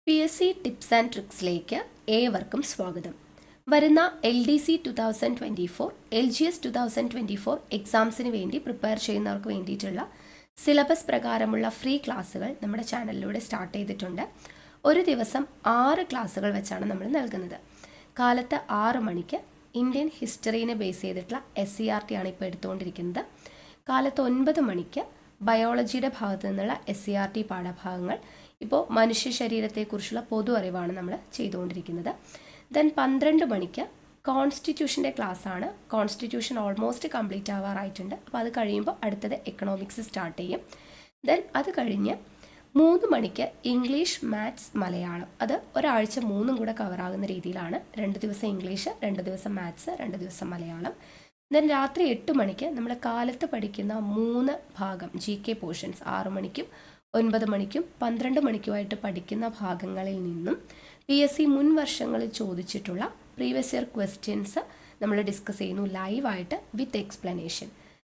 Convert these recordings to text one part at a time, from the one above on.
PSC tips and ട്രിക്സിലേക്ക് ഏവർക്കും സ്വാഗതം. വരുന്ന LDC 2024, LGS 2024 എക്സാംസിന് വേണ്ടി പ്രിപ്പയർ ചെയ്യുന്നവർക്ക് വേണ്ടിയിട്ടുള്ള സിലബസ് പ്രകാരമുള്ള ഫ്രീ ക്ലാസ്സുകൾ നമ്മുടെ ചാനലിലൂടെ സ്റ്റാർട്ട് ചെയ്തിട്ടുണ്ട്. ഒരു ദിവസം 6 ക്ലാസ്സുകൾ വെച്ചാണ് നമ്മൾ നൽകുന്നത്. കാലത്ത് 6 മണിക്ക് ഇന്ത്യൻ ഹിസ്റ്ററീനെ ബേസ് ചെയ്തിട്ടുള്ള SCERT ആണ് ഇപ്പോൾ എടുത്തുകൊണ്ടിരിക്കുന്നത്. കാലത്ത് 9 മണിക്ക് ബയോളജിയുടെ ഭാഗത്തു നിന്നുള്ള SCERT പാഠഭാഗങ്ങൾ. ഇപ്പോൾ മനുഷ്യ ശരീരത്തെക്കുറിച്ചുള്ള പൊതു അറിവാണ് നമ്മൾ ചെയ്തുകൊണ്ടിരിക്കുന്നത്. ദെൻ 12 മണിക്ക് കോൺസ്റ്റിറ്റ്യൂഷൻ്റെ ക്ലാസ്സാണ്. കോൺസ്റ്റിറ്റ്യൂഷൻ ഓൾമോസ്റ്റ് കംപ്ലീറ്റ് ആവാറായിട്ടുണ്ട്. അപ്പോൾ അത് കഴിയുമ്പോൾ അടുത്തത് എക്കണോമിക്സ് സ്റ്റാർട്ട് ചെയ്യും. ദെൻ അത് കഴിഞ്ഞ് 3 മണിക്ക് ഇംഗ്ലീഷ്, മാത്സ്, മലയാളം. അത് ഒരാഴ്ച 3 കൂടെ കവറാകുന്ന രീതിയിലാണ്. 2 ദിവസം ഇംഗ്ലീഷ്, 2 ദിവസം മാത്സ്, 2 ദിവസം മലയാളം. ദെൻ രാത്രി 8 മണിക്ക് നമ്മൾ കാലത്ത് പഠിക്കുന്ന 3 ഭാഗം GK പോർഷൻസ് 6 മണിക്കും 9 മണിക്കും 12 മണിക്കുമായിട്ട് പഠിക്കുന്ന ഭാഗങ്ങളിൽ നിന്നും PSC മുൻ വർഷങ്ങളിൽ ചോദിച്ചിട്ടുള്ള പ്രീവിയസ് ഇയർ ക്വസ്റ്റ്യൻസ് നമ്മൾ ഡിസ്കസ് ചെയ്യുന്നു ലൈവായിട്ട് വിത്ത് എക്സ്പ്ലനേഷൻ.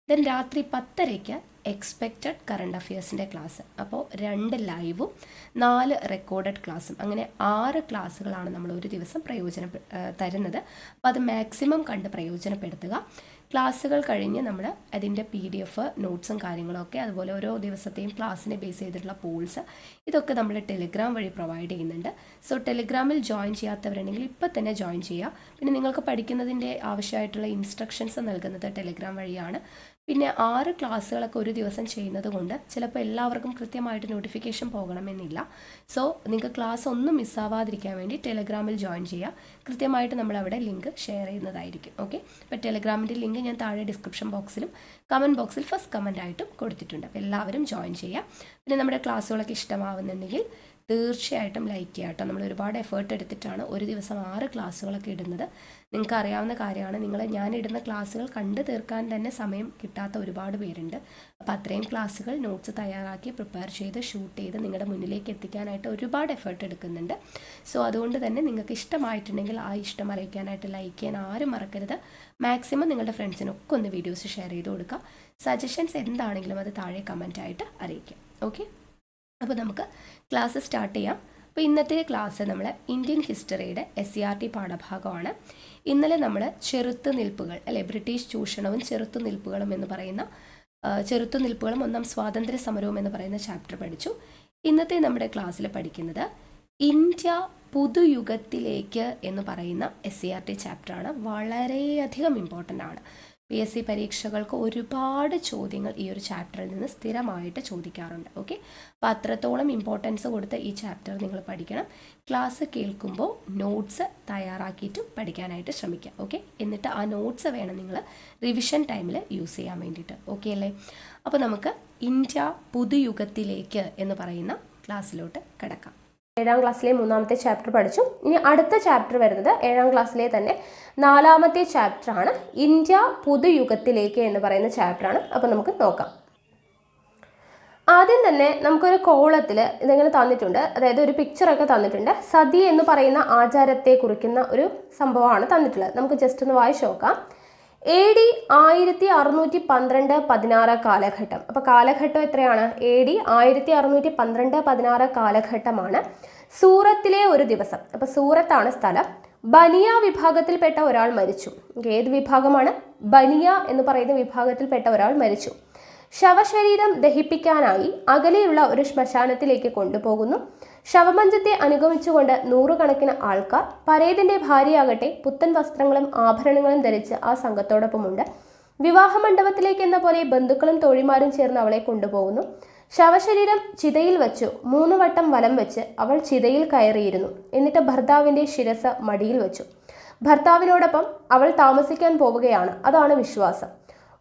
ദെൻ രാത്രി 10:30 എക്സ്പെക്റ്റഡ് കറണ്ട് അഫയേഴ്സിൻ്റെ ക്ലാസ്. അപ്പോൾ 2 ലൈവും 4 റെക്കോർഡഡ് ക്ലാസ്സും, അങ്ങനെ 6 ക്ലാസ്സുകളാണ് നമ്മൾ ഒരു ദിവസം തരുന്നത്. അപ്പോൾ അത് മാക്സിമം കണ്ട് പ്രയോജനപ്പെടുത്തുക. ക്ലാസ്സുകൾ കഴിഞ്ഞ് നമ്മൾ അതിൻ്റെ PDF നോട്ട്സും കാര്യങ്ങളൊക്കെ, അതുപോലെ ഓരോ ദിവസത്തെയും ക്ലാസ്സിനെ ബേസ് ചെയ്തിട്ടുള്ള പോൾസ്, ഇതൊക്കെ നമ്മൾ ടെലിഗ്രാം വഴി പ്രൊവൈഡ് ചെയ്യുന്നുണ്ട്. സോ ടെലിഗ്രാമിൽ ജോയിൻ ചെയ്യാത്തവരുണ്ടെങ്കിൽ ഇപ്പം തന്നെ ജോയിൻ ചെയ്യുക. പിന്നെ നിങ്ങൾക്ക് പഠിക്കുന്നതിൻ്റെ ആവശ്യമായിട്ടുള്ള ഇൻസ്ട്രക്ഷൻസ് നൽകുന്നത് ടെലിഗ്രാം വഴിയാണ്. പിന്നെ 6 ക്ലാസ്സുകളൊക്കെ ഒരു ദിവസം ചെയ്യുന്നത് കൊണ്ട് ചിലപ്പോൾ എല്ലാവർക്കും കൃത്യമായിട്ട് നോട്ടിഫിക്കേഷൻ പോകണമെന്നില്ല. സോ നിങ്ങൾക്ക് ക്ലാസ് ഒന്നും മിസ്സാവാതിരിക്കാൻ വേണ്ടി ടെലിഗ്രാമിൽ ജോയിൻ ചെയ്യുക. കൃത്യമായിട്ട് നമ്മളവിടെ ലിങ്ക് ഷെയർ ചെയ്യുന്നതായിരിക്കും. ഓക്കെ, അപ്പോൾ ടെലിഗ്രാമിൻ്റെ ലിങ്ക് ഞാൻ താഴെ ഡിസ്ക്രിപ്ഷൻ ബോക്സിലും കമൻറ്റ് ബോക്സിൽ ഫസ്റ്റ് കമൻ്റ് ആയിട്ടും കൊടുത്തിട്ടുണ്ട്. അപ്പോൾ എല്ലാവരും ജോയിൻ ചെയ്യുക. പിന്നെ നമ്മുടെ ക്ലാസ്സുകളൊക്കെ ഇഷ്ടമാവുന്നുണ്ടെങ്കിൽ തീർച്ചയായിട്ടും ലൈക്ക് ചെയ്യുക കേട്ടോ. നമ്മൾ ഒരുപാട് എഫേർട്ട് എടുത്തിട്ടാണ് ഒരു ദിവസം 6 ക്ലാസ്സുകളൊക്കെ ഇടുന്നത്. നിങ്ങൾക്ക് അറിയാവുന്ന കാര്യമാണ്. ഞാൻ ഇടുന്ന ക്ലാസ്സുകൾ കണ്ടു തീർക്കാൻ തന്നെ സമയം കിട്ടാത്ത ഒരുപാട് പേരുണ്ട്. അപ്പോൾ അത്രയും ക്ലാസ്സുകൾ നോട്ട്സ് തയ്യാറാക്കി പ്രിപ്പയർ ചെയ്ത് ഷൂട്ട് ചെയ്ത് നിങ്ങളുടെ മുന്നിലേക്ക് എത്തിക്കാനായിട്ട് ഒരുപാട് എഫേർട്ട് എടുക്കുന്നുണ്ട്. സോ അതുകൊണ്ട് തന്നെ നിങ്ങൾക്ക് ഇഷ്ടമായിട്ടുണ്ടെങ്കിൽ ആ ഇഷ്ടം അറിയിക്കാനായിട്ട് ലൈക്ക് ചെയ്യാൻ ആരും മറക്കരുത്. മാക്സിമം നിങ്ങളുടെ ഫ്രണ്ട്സിനൊക്കെ ഒന്ന് വീഡിയോസ് ഷെയർ ചെയ്ത് കൊടുക്കുക. സജഷൻസ് എന്താണെങ്കിലും അത് താഴെ കമൻറ്റായിട്ട് അറിയിക്കാം. ഓക്കെ, അപ്പോൾ നമുക്ക് ക്ലാസ് സ്റ്റാർട്ട് ചെയ്യാം. അപ്പോൾ ഇന്നത്തെ ക്ലാസ് നമ്മൾ ഇന്ത്യൻ ഹിസ്റ്ററിയുടെ SCERT പാഠഭാഗമാണ്. ഇന്നലെ നമ്മൾ ചെറുത്തുനിൽപ്പുകൾ, അല്ലെ, ബ്രിട്ടീഷ് ചൂഷണവും ചെറുത്തുനിൽപ്പുകളും എന്ന് പറയുന്ന ചെറുത്തുനിൽപ്പുകളും 1-ാം സ്വാതന്ത്ര്യ സമരവും എന്ന് പറയുന്ന ചാപ്റ്റർ പഠിച്ചു. ഇന്നത്തെ നമ്മുടെ ക്ലാസ്സിൽ പഠിക്കുന്നത് ഇന്ത്യ പുതുയുഗത്തിലേക്ക് എന്ന് പറയുന്ന SCERT ചാപ്റ്ററാണ്. വളരെയധികം ഇമ്പോർട്ടൻ്റ് ആണ്. PSC പരീക്ഷകൾക്ക് ഒരുപാട് ചോദ്യങ്ങൾ ഈ ഒരു ചാപ്റ്ററിൽ നിന്ന് സ്ഥിരമായിട്ട് ചോദിക്കാറുണ്ട്. ഓക്കെ, അപ്പോൾ അത്രത്തോളം ഇമ്പോർട്ടൻസ് കൊടുത്ത് ഈ ചാപ്റ്റർ നിങ്ങൾ പഠിക്കണം. ക്ലാസ് കേൾക്കുമ്പോൾ നോട്ട്സ് തയ്യാറാക്കിയിട്ടും പഠിക്കാനായിട്ട് ശ്രമിക്കുക. ഓക്കെ, എന്നിട്ട് ആ നോട്ട്സ് വേണം നിങ്ങൾ റിവിഷൻ ടൈമിൽ യൂസ് ചെയ്യാൻ വേണ്ടിയിട്ട്. ഓക്കെ അല്ലേ? അപ്പോൾ നമുക്ക് ഇന്ത്യ പുതുയുഗത്തിലേക്ക് എന്ന് പറയുന്ന ക്ലാസ്സിലോട്ട് കിടക്കാം. 7ാം ക്ലാസ്സിലെ 3ാമത്തെ ചാപ്റ്റർ പഠിച്ചു. ഇനി അടുത്ത ചാപ്റ്റർ വരുന്നത് 7ാം ക്ലാസ്സിലെ തന്നെ 4ാമത്തെ ചാപ്റ്ററാണ്. ഇന്ത്യ പുതുയുഗത്തിലേക്ക് എന്ന് പറയുന്ന ചാപ്റ്ററാണ്. അപ്പോൾ നമുക്ക് നോക്കാം. ആദ്യം തന്നെ നമുക്കൊരു കോളത്തിൽ ഇതിങ്ങനെ തന്നിട്ടുണ്ട്, അതായത് ഒരു പിക്ചറൊക്കെ തന്നിട്ടുണ്ട്. സതി എന്ന് പറയുന്ന ആചാരത്തെ കുറിക്കുന്ന ഒരു സംഭവമാണ് തന്നിട്ടുള്ളത്. നമുക്ക് ജസ്റ്റ് ഒന്ന് വായിച്ചു നോക്കാം. AD 1612-16 കാലഘട്ടം. അപ്പോൾ കാലഘട്ടം എത്രയാണ്? AD 1612-16 കാലഘട്ടമാണ്. സൂറത്തിലെ ഒരു ദിവസം. അപ്പോൾ സൂറത്താണ് സ്ഥലം. ബനിയ വിഭാഗത്തിൽപ്പെട്ട ഒരാൾ മരിച്ചു. ഏത് വിഭാഗമാണ്? ബനിയ എന്ന് പറയുന്ന വിഭാഗത്തിൽപ്പെട്ട ഒരാൾ മരിച്ചു. ശവശരീരം ദഹിപ്പിക്കാനായി അകലെയുള്ള ഒരു ശ്മശാനത്തിലേക്ക് കൊണ്ടുപോകുന്നു. ശവമഞ്ചത്തെ അനുഗമിച്ചുകൊണ്ട് 100 കണക്കിന് ആൾക്കാർ. പരേതിന്റെ ഭാര്യയാകട്ടെ പുത്തൻ വസ്ത്രങ്ങളും ആഭരണങ്ങളും ധരിച്ച് ആ സംഘത്തോടൊപ്പമുണ്ട്. വിവാഹ മണ്ഡപത്തിലേക്ക് എന്ന പോലെ ബന്ധുക്കളും തോഴിമാരും ചേർന്ന് അവളെ കൊണ്ടുപോകുന്നു. ശവശരീരം ചിതയിൽ വച്ചു 3 വട്ടം വലം വെച്ച് അവൾ ചിതയിൽ കയറിയിരുന്നു. എന്നിട്ട് ഭർത്താവിന്റെ ശിരസ് മടിയിൽ വെച്ചു. ഭർത്താവിനോടൊപ്പം അവൾ താമസിക്കാൻ പോവുകയാണ്. അതാണ് വിശ്വാസം.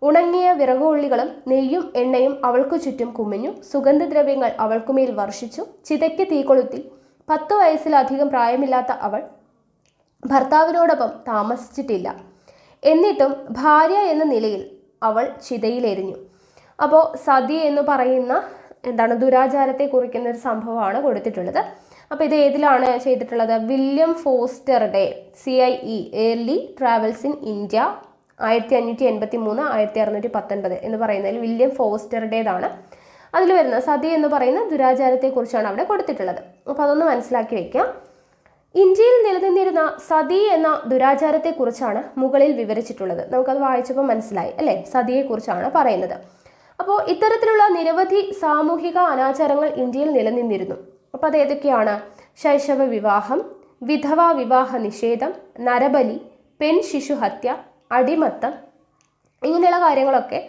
ഉണങ്ങിയ വിറകുള്ളികളും നെയ്യും എണ്ണയും അവൾക്കു ചുറ്റും കുമിഞ്ഞു. സുഗന്ധദ്രവ്യങ്ങൾ അവൾക്കുമേൽ വർഷിച്ചു. ചിതയ്ക്ക് തീ കൊളുത്തി. 10 വയസ്സിലധികം പ്രായമില്ലാത്ത അവൾ ഭർത്താവിനോടൊപ്പം താമസിച്ചിട്ടില്ല. എന്നിട്ടും ഭാര്യ എന്ന നിലയിൽ അവൾ ചിതയിലെരിഞ്ഞു. അപ്പോൾ സതി എന്ന് പറയുന്ന ദുരാചാരത്തെ കുറിക്കുന്ന ഒരു സംഭവമാണ് കൊടുത്തിട്ടുള്ളത്. അപ്പോൾ ഇത് ഏതിലാണ് ചെയ്തിട്ടുള്ളത്? വില്യം ഫോസ്റ്ററുടെ CIE early travels in India 1583-1619 എന്ന് പറയുന്നതിൽ വില്യം ഫോസ്റ്ററുടേതാണ്. അതിൽ വരുന്ന സതി എന്ന് പറയുന്ന ദുരാചാരത്തെക്കുറിച്ചാണ് അവിടെ കൊടുത്തിട്ടുള്ളത്. അപ്പോൾ അതൊന്ന് മനസ്സിലാക്കി വെക്കാം. ഇന്ത്യയിൽ നിലനിന്നിരുന്ന സതി എന്ന ദുരാചാരത്തെക്കുറിച്ചാണ് മുകളിൽ വിവരിച്ചിട്ടുള്ളത്. നമുക്കത് വായിച്ചപ്പോൾ മനസ്സിലായി അല്ലേ? സതിയെക്കുറിച്ചാണ് പറയുന്നത്. അപ്പോൾ ഇത്തരത്തിലുള്ള നിരവധി സാമൂഹിക അനാചാരങ്ങൾ ഇന്ത്യയിൽ നിലനിന്നിരുന്നു. അപ്പോൾ അത് ഏതൊക്കെയാണ്? ശൈശവ വിവാഹം, വിധവാ വിവാഹ നിഷേധം, നരബലി, പെൺ ശിശു ഹത്യ, അടിമത്തം, ഇങ്ങനെയുള്ള കാര്യങ്ങളൊക്കെ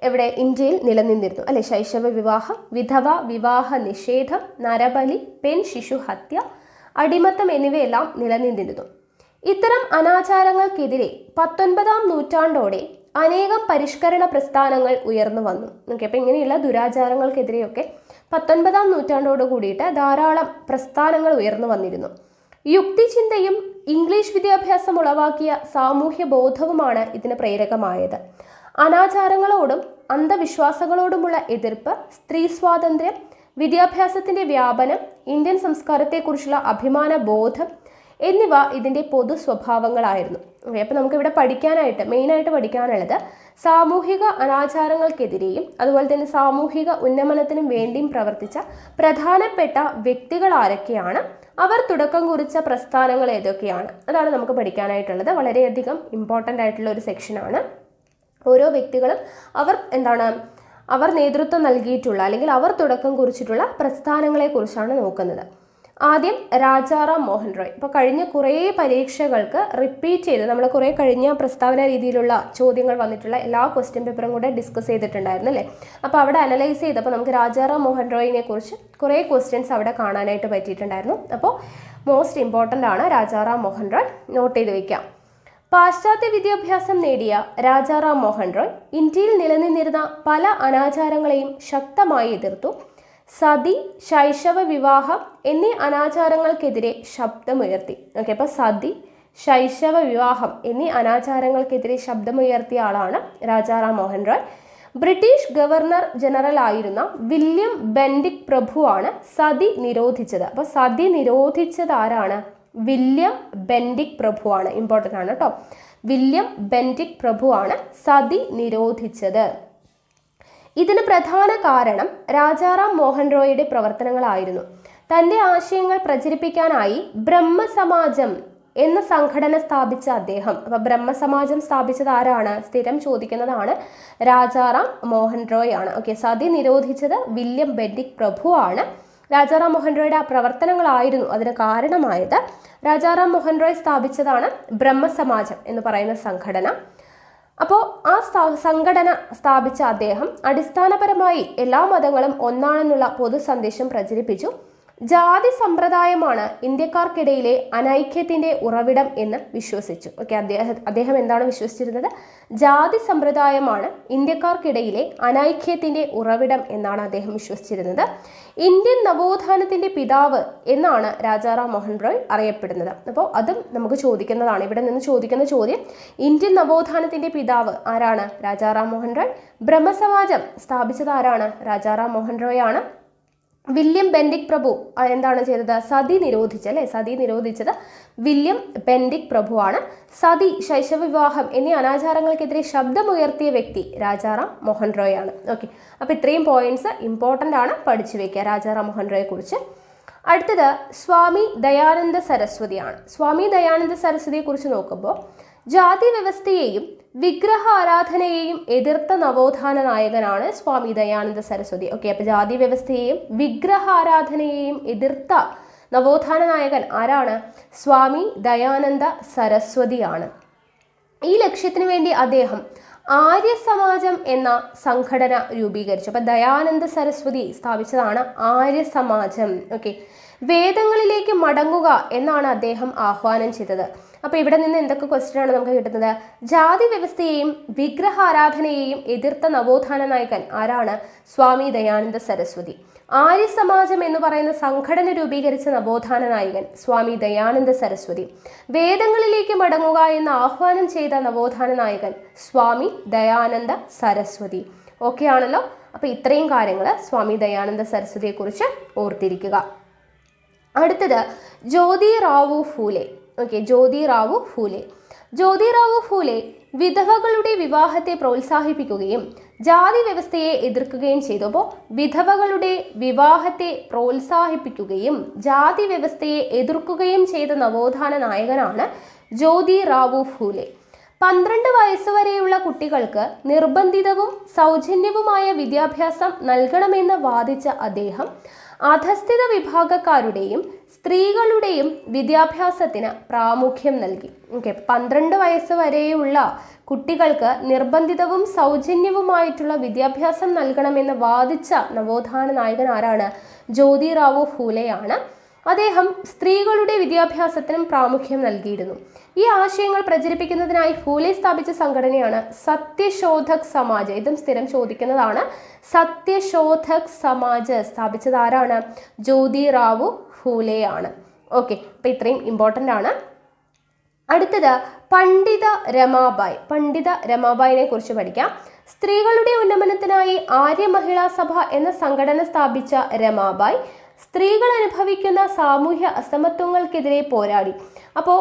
ഇവിടെ ഇന്ത്യയിൽ നിലനിന്നിരുന്നു അല്ലെ? ശൈശവ വിവാഹം, വിധവാ വിവാഹ നിഷേധം, നരബലി, പെൺ ശിശു ഹത്യ, അടിമത്തം എന്നിവയെല്ലാം നിലനിന്നിരുന്നു. ഇത്തരം അനാചാരങ്ങൾക്കെതിരെ 19-ാം നൂറ്റാണ്ടോടെ അനേകം പരിഷ്കരണ പ്രസ്ഥാനങ്ങൾ ഉയർന്നു വന്നു. ഓക്കെ, അപ്പം ഇങ്ങനെയുള്ള ദുരാചാരങ്ങൾക്കെതിരെയൊക്കെ 19-ാം നൂറ്റാണ്ടോട് കൂടിയിട്ട് ധാരാളം പ്രസ്ഥാനങ്ങൾ ഉയർന്നു വന്നിരുന്നു. യുക്തിചിന്തയും ഇംഗ്ലീഷ് വിദ്യാഭ്യാസം ഉളവാക്കിയ സാമൂഹ്യ ബോധവുമാണ് ഇതിന് പ്രേരകമായത്. അനാചാരങ്ങളോടും അന്ധവിശ്വാസങ്ങളോടുമുള്ള എതിർപ്പ്, സ്ത്രീ സ്വാതന്ത്ര്യം, വിദ്യാഭ്യാസത്തിന്റെ വ്യാപനം, ഇന്ത്യൻ സംസ്കാരത്തെക്കുറിച്ചുള്ള അഭിമാന ബോധം എന്നിവ ഇതിൻ്റെ പൊതു സ്വഭാവങ്ങളായിരുന്നു. അപ്പം നമുക്കിവിടെ പഠിക്കാനായിട്ട് മെയിനായിട്ട് പഠിക്കാനുള്ളത് സാമൂഹിക അനാചാരങ്ങൾക്കെതിരെയും അതുപോലെ തന്നെ സാമൂഹിക ഉന്നമനത്തിനും വേണ്ടിയും പ്രവർത്തിച്ച പ്രധാനപ്പെട്ട വ്യക്തികൾ ആരൊക്കെയാണ്, അവർ തുടക്കം കുറിച്ച പ്രസ്ഥാനങ്ങൾ ഏതൊക്കെയാണ്, അതാണ് നമുക്ക് പഠിക്കാനായിട്ടുള്ളത്. വളരെയധികം ഇമ്പോർട്ടൻ്റ് ആയിട്ടുള്ള ഒരു സെക്ഷനാണ്. ഓരോ വ്യക്തികളും അവർ നേതൃത്വം നൽകിയിട്ടുള്ള അല്ലെങ്കിൽ അവർ തുടക്കം കുറിച്ചിട്ടുള്ള പ്രസ്ഥാനങ്ങളെക്കുറിച്ചാണ് നോക്കുന്നത്. ആദ്യം രാജാറാം മോഹൻ റോയ്. ഇപ്പോൾ കഴിഞ്ഞ കുറേ പരീക്ഷകൾക്ക് റിപ്പീറ്റ് ചെയ്ത് നമ്മൾ കുറേ കഴിഞ്ഞ പ്രസ്താവന രീതിയിലുള്ള ചോദ്യങ്ങൾ വന്നിട്ടുള്ള എല്ലാ ക്വസ്റ്റ്യൻ പേപ്പറും കൂടെ ഡിസ്കസ് ചെയ്തിട്ടുണ്ടായിരുന്നു അല്ലേ? അപ്പോൾ അവിടെ അനലൈസ് ചെയ്തപ്പോൾ നമുക്ക് രാജാറാം മോഹൻ റോയിനെ കുറിച്ച് കുറേ ക്വസ്റ്റ്യൻസ് അവിടെ കാണാനായിട്ട് പറ്റിയിട്ടുണ്ടായിരുന്നു. അപ്പോൾ മോസ്റ്റ് ഇമ്പോർട്ടൻ്റ് ആണ് രാജാറാം മോഹൻ റോയ്, നോട്ട് ചെയ്ത് വയ്ക്കാം. പാശ്ചാത്യ വിദ്യാഭ്യാസം നേടിയ രാജാറാം മോഹൻ റോയ് ഇന്ത്യയിൽ നിലനിന്നിരുന്ന പല അനാചാരങ്ങളെയും ശക്തമായി എതിർത്തു. സതി, ശൈശവ വിവാഹം എന്നീ അനാചാരങ്ങൾക്കെതിരെ ശബ്ദമുയർത്തി. ഓക്കെ, അപ്പോൾ സതി, ശൈശവ വിവാഹം എന്നീ അനാചാരങ്ങൾക്കെതിരെ ശബ്ദമുയർത്തിയ ആളാണ് Rajaram Mohan Roy. British governor general ആയിരുന്ന വില്യം ബെൻഡിക് പ്രഭുവാണ് സതി നിരോധിച്ചത്. അപ്പോൾ സതി നിരോധിച്ചത് ആരാണ്? William Bentinck പ്രഭുവാണ്. ഇമ്പോർട്ടൻ്റ് ആണ് കേട്ടോ. വില്യം ബെൻഡിക് പ്രഭുവാണ് സതി നിരോധിച്ചത്. ഇതിന് പ്രധാന കാരണം രാജാറാം മോഹൻ റോയിയുടെ പ്രവർത്തനങ്ങളായിരുന്നു. തൻ്റെ ആശയങ്ങൾ പ്രചരിപ്പിക്കാനായി ബ്രഹ്മസമാജം എന്ന സംഘടന സ്ഥാപിച്ച അദ്ദേഹം, അപ്പോൾ ബ്രഹ്മസമാജം സ്ഥാപിച്ചത് ആരാണ്? സ്ഥിരം ചോദിക്കുന്നതാണ്. രാജാറാം മോഹൻ റോയ് ആണ്. ഓക്കെ, സതി നിരോധിച്ചത് വില്യം ബെൻഡിക് പ്രഭുവാണ്. രാജാറാം മോഹൻ റോയുടെ ആ പ്രവർത്തനങ്ങളായിരുന്നു അതിന് കാരണമായത്. രാജാറാം മോഹൻ റോയ് സ്ഥാപിച്ചതാണ് ബ്രഹ്മസമാജം എന്ന് പറയുന്ന സംഘടന. അപ്പോൾ ആ സംഘടന സ്ഥാപിച്ച അദ്ദേഹം അടിസ്ഥാനപരമായി എല്ലാ മതങ്ങളും ഒന്നാണെന്നുള്ള പൊതു സന്ദേശം പ്രചരിപ്പിച്ചു. ജാതി സമ്പ്രദായമാണ് ഇന്ത്യക്കാർക്കിടയിലെ അനൈക്യത്തിന്റെ ഉറവിടം എന്ന് വിശ്വസിച്ചു. ഓക്കെ, അദ്ദേഹം എന്താണ് വിശ്വസിച്ചിരുന്നത്? ജാതി സമ്പ്രദായമാണ് ഇന്ത്യക്കാർക്കിടയിലെ അനൈക്യത്തിന്റെ ഉറവിടം എന്നാണ് അദ്ദേഹം വിശ്വസിച്ചിരുന്നത്. ഇന്ത്യൻ നവോത്ഥാനത്തിന്റെ പിതാവ് എന്നാണ് രാജാറാം മോഹൻ റോയ് അറിയപ്പെടുന്നത്. അപ്പോൾ അതും നമുക്ക് ചോദിക്കുന്നതാണ്. ഇവിടെ നിന്ന് ചോദിക്കുന്ന ചോദ്യം, ഇന്ത്യൻ നവോത്ഥാനത്തിന്റെ പിതാവ് ആരാണ്? രാജാറാം മോഹൻ റോയ്. ബ്രഹ്മസമാജം സ്ഥാപിച്ചത് ആരാണ്? രാജാറാം മോഹൻ റോയ് ആണ്. വില്യം ബെൻഡിക് പ്രഭു എന്താണ് ചെയ്തത്? സതി നിരോധിച്ചത് അല്ലേ? സതി നിരോധിച്ചത് വില്യം ബെൻഡിക് പ്രഭുവാണ്. സതി, ശൈശവ വിവാഹം എന്നീ അനാചാരങ്ങൾക്കെതിരെ ശബ്ദമുയർത്തിയ വ്യക്തി രാജാറാം മോഹൻ റോയ് ആണ്. ഓക്കെ, അപ്പോൾ ഇത്രയും പോയിന്റ്സ് ഇമ്പോർട്ടൻ്റ് ആണ്, പഠിച്ചു വെക്കുക രാജാറാം മോഹൻ റോയെ കുറിച്ച്. അടുത്തത് സ്വാമി ദയാനന്ദ സരസ്വതിയാണ്. സ്വാമി ദയാനന്ദ സരസ്വതിയെ കുറിച്ച് നോക്കുമ്പോൾ ജാതി വ്യവസ്ഥയെയും വിഗ്രഹ ആരാധനയെയും എതിർത്ത നവോത്ഥാന നായകനാണ് സ്വാമി ദയാനന്ദ സരസ്വതി. ഓക്കെ, അപ്പോൾ ജാതി വ്യവസ്ഥയെയും വിഗ്രഹ ആരാധനയെയും എതിർത്ത നവോത്ഥാന നായകൻ ആരാണ്? സ്വാമി ദയാനന്ദ സരസ്വതിയാണ്. ഈ ലക്ഷ്യത്തിനു വേണ്ടി അദ്ദേഹം ആര്യ സമാജം എന്ന സംഘടന രൂപീകരിച്ചു. അപ്പോൾ ദയാനന്ദ സരസ്വതി സ്ഥാപിച്ചതാണ് ആര്യ സമാജം. ഓക്കെ, വേദങ്ങളിലേക്ക് മടങ്ങുക എന്നാണ് അദ്ദേഹം ആഹ്വാനം ചെയ്തത്. അപ്പോൾ ഇവിടെ നിന്ന് എന്തൊക്കെ ക്വസ്റ്റ്യൻ ആണ് നമുക്ക് കിട്ടുന്നത്? ജാതി വ്യവസ്ഥയെയും വിഗ്രഹാരാധനയെയും എതിർത്ത നവോത്ഥാന നായകൻ ആരാണ്? സ്വാമി ദയാനന്ദ സരസ്വതി. ആര്യ സമാജം എന്ന് പറയുന്ന സംഘടന രൂപീകരിച്ച നവോത്ഥാന നായകൻ സ്വാമി ദയാനന്ദ സരസ്വതി. വേദങ്ങളിലേക്ക് മടങ്ങുക എന്ന് ആഹ്വാനം ചെയ്ത നവോത്ഥാന നായകൻ സ്വാമി ദയാനന്ദ സരസ്വതി. ഓക്കെ ആണല്ലോ? അപ്പോൾ ഇത്രയും കാര്യങ്ങൾ സ്വാമി ദയാനന്ദ സരസ്വതിയെക്കുറിച്ച് ഓർത്തിരിക്കുക. അടുത്തത് ജ്യോതിറാവു ഫൂലെ. ഓക്കെ, ജ്യോതിറാവു ഫൂലെ. ജ്യോതിറാവു ഫൂലെ വിധവകളുടെ വിവാഹത്തെ പ്രോത്സാഹിപ്പിക്കുകയും ജാതി വ്യവസ്ഥയെ എതിർക്കുകയും ചെയ്തു. അപ്പോൾ വിധവകളുടെ വിവാഹത്തെ പ്രോത്സാഹിപ്പിക്കുകയും ജാതി വ്യവസ്ഥയെ എതിർക്കുകയും ചെയ്ത നവോത്ഥാന നായകനാണ് ജ്യോതിറാവു ഫൂലെ. 12 വയസ്സുവരെയുള്ള കുട്ടികൾക്ക് നിർബന്ധിതവും സൗജന്യവുമായ വിദ്യാഭ്യാസം നൽകണമെന്ന് വാദിച്ച അദ്ദേഹം അധസ്ഥിത വിഭാഗക്കാരുടെയും സ്ത്രീകളുടെയും വിദ്യാഭ്യാസത്തിന് പ്രാമുഖ്യം നൽകി. 12 വയസ്സ് വരെയുള്ള കുട്ടികൾക്ക് നിർബന്ധിതവും സൗജന്യവുമായിട്ടുള്ള വിദ്യാഭ്യാസം നൽകണമെന്ന് വാദിച്ച നവോത്ഥാന നായകൻ ആരാണ്? ജ്യോതിറാവു ഫൂലെയാണ്. അദ്ദേഹം സ്ത്രീകളുടെ വിദ്യാഭ്യാസത്തിനും പ്രാമുഖ്യം നൽകിയിരുന്നു. ഈ ആശയങ്ങൾ പ്രചരിപ്പിക്കുന്നതിനായി ഫൂലെ സ്ഥാപിച്ച സംഘടനയാണ് സത്യശോധക് സമാജ്. ഇതും സ്ഥിരം ചോദിക്കുന്നതാണ്. സത്യശോധക് സമാജ് സ്ഥാപിച്ചത് ആരാണ്? ജ്യോതിറാവു ഫൂലെയാണ്. ഓക്കെ, അപ്പൊ ഇത്രയും ഇമ്പോർട്ടൻ്റ് ആണ്. അടുത്തത് പണ്ഡിത രമാബായ്. പണ്ഡിത രമാബായിനെ കുറിച്ച് പഠിക്കാം. സ്ത്രീകളുടെ ഉന്നമനത്തിനായി ആര്യ മഹിളാ സഭ എന്ന സംഘടന സ്ഥാപിച്ച രമാബായ് സ്ത്രീകൾ അനുഭവിക്കുന്ന സാമൂഹ്യ അസമത്വങ്ങൾക്കെതിരെ പോരാടി. അപ്പോൾ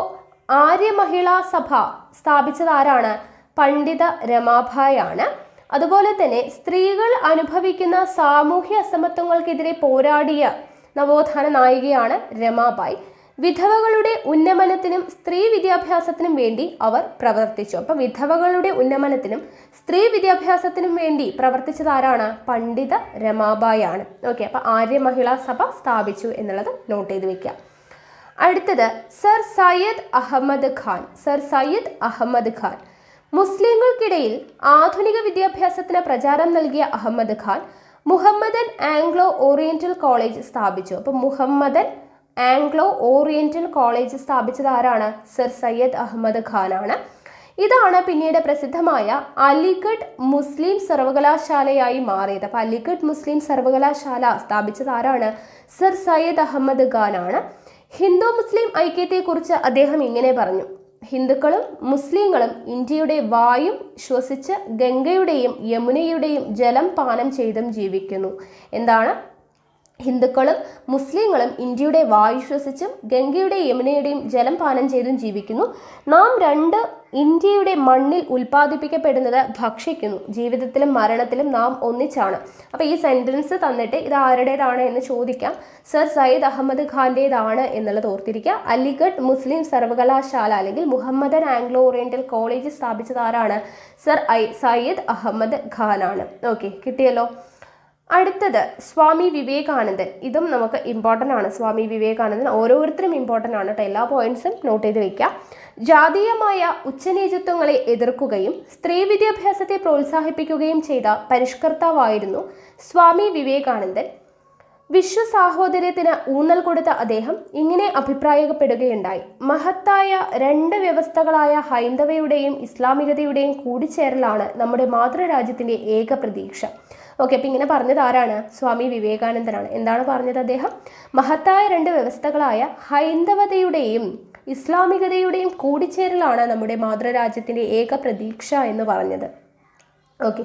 ആര്യ മഹിളാ സഭ സ്ഥാപിച്ചത് ആരാണ്? പണ്ഡിത രമാബായ് ആണ്. അതുപോലെ തന്നെ സ്ത്രീകൾ അനുഭവിക്കുന്ന സാമൂഹ്യ അസമത്വങ്ങൾക്കെതിരെ പോരാടിയ നവോത്ഥാന നായികയാണ് രമാബായ്. വിധവകളുടെ ഉന്നമനത്തിനും സ്ത്രീ വിദ്യാഭ്യാസത്തിനും വേണ്ടി അവർ പ്രവർത്തിച്ചു. അപ്പം വിധവകളുടെ ഉന്നമനത്തിനും സ്ത്രീ വിദ്യാഭ്യാസത്തിനും വേണ്ടി പ്രവർത്തിച്ചത് ആരാണ്? പണ്ഡിത രമാബായ് ആണ്. ഓക്കെ, അപ്പം ആര്യ മഹിളാ സഭ സ്ഥാപിച്ചു എന്നുള്ളത് നോട്ട് ചെയ്ത് വെക്കുക. അടുത്തത് സർ സയ്യദ് അഹമ്മദ് ഖാൻ. സർ സയ്യദ് അഹമ്മദ് ഖാൻ മുസ്ലിങ്ങൾക്കിടയിൽ ആധുനിക വിദ്യാഭ്യാസത്തിന് പ്രചാരം നൽകിയ Ahmad Khan Muhammadan Anglo Oriental College സ്ഥാപിച്ചു. അപ്പം മുഹമ്മദൻ ആംഗ്ലോ ഓറിയന്റൽ കോളേജ് സ്ഥാപിച്ചത് ആരാണ്? സർ സയ്യദ് അഹമ്മദ് ഖാൻ ആണ്. ഇതാണ് പിന്നീട് പ്രസിദ്ധമായ അലിഗഡ് മുസ്ലിം സർവകലാശാലയായി മാറിയത്. അപ്പം അലിഗഡ് മുസ്ലിം സർവകലാശാല സ്ഥാപിച്ചത് ആരാണ്? സർ സയ്യദ് അഹമ്മദ് ഖാൻ ആണ്. ഹിന്ദു മുസ്ലിം ഐക്യത്തെക്കുറിച്ച് അദ്ദേഹം ഇങ്ങനെ പറഞ്ഞു: ഹിന്ദുക്കളും മുസ്ലിങ്ങളും ഇന്ത്യയുടെ വായും ശ്വസിച്ച് ഗംഗയുടെയും യമുനയുടെയും ജലം പാനം ചെയ്തും ജീവിക്കുന്നു. എന്താണ്? ഹിന്ദുക്കളും മുസ്ലിങ്ങളും ഇന്ത്യയുടെ വായു ശ്വസിച്ചും ഗംഗയുടെയും യമുനയുടെയും ജലം പാനം ചെയ്തും ജീവിക്കുന്നു. നാം രണ്ട് ഇന്ത്യയുടെ മണ്ണിൽ ഉൽപ്പാദിപ്പിക്കപ്പെടുന്നത് ഭക്ഷിക്കുന്നു. ജീവിതത്തിലും മരണത്തിലും നാം ഒന്നിച്ചാണ്. അപ്പോൾ ഈ സെന്റൻസ് തന്നിട്ട് ഇത് ആരുടേതാണ് എന്ന് ചോദിക്കാം. സർ സയ്യിദ് അഹമ്മദ് ഖാൻ്റേതാണ് എന്നുള്ളത് ഓർത്തിരിക്കുക. അലിഗഡ് മുസ്ലിം സർവകലാശാല അല്ലെങ്കിൽ മുഹമ്മദൻ ആംഗ്ലോ ഓറിയന്റൽ കോളേജ് സ്ഥാപിച്ചത് ആരാണ്? സർ സയ്യിദ് അഹമ്മദ് ഖാൻ ആണ്. ഓക്കെ, കിട്ടിയല്ലോ. അടുത്തത് സ്വാമി വിവേകാനന്ദൻ. ഇതും നമുക്ക് ഇമ്പോർട്ടൻ്റ് ആണ്. സ്വാമി വിവേകാനന്ദൻ ഓരോരുത്തരും ഇമ്പോർട്ടൻ്റ് ആണ് കേട്ടോ. എല്ലാ പോയിന്റ്സും നോട്ട് ചെയ്ത് വെക്കുക. ജാതീയമായ ഉച്ചനീചത്വങ്ങളെ എതിർക്കുകയും സ്ത്രീ വിദ്യാഭ്യാസത്തെ പ്രോത്സാഹിപ്പിക്കുകയും ചെയ്ത പരിഷ്കർത്താവായിരുന്നു സ്വാമി വിവേകാനന്ദൻ. വിശ്വസാഹോദര്യത്തിന് ഊന്നൽ കൊടുത്ത അദ്ദേഹം ഇങ്ങനെ അഭിപ്രായപ്പെടുകയുണ്ടായി: മഹത്തായ രണ്ട് വ്യവസ്ഥകളായ ഹൈന്ദവയുടെയും ഇസ്ലാമികതയുടെയും കൂടിച്ചേരലാണ് നമ്മുടെ മാതൃരാജ്യത്തിന്റെ ഏക പ്രതീക്ഷ. ഓക്കെ, അപ്പം ഇങ്ങനെ പറഞ്ഞത് ആരാണ്? സ്വാമി വിവേകാനന്ദനാണ്. എന്താണ് പറഞ്ഞത് അദ്ദേഹം? മഹത്തായ രണ്ട് വ്യവസ്ഥകളായ ഹൈന്ദവതയുടെയും ഇസ്ലാമികതയുടെയും കൂടിച്ചേരലാണ് നമ്മുടെ മാതൃരാജ്യത്തിന്റെ ഏക പ്രതീക്ഷ എന്ന് പറഞ്ഞത്. ഓക്കെ,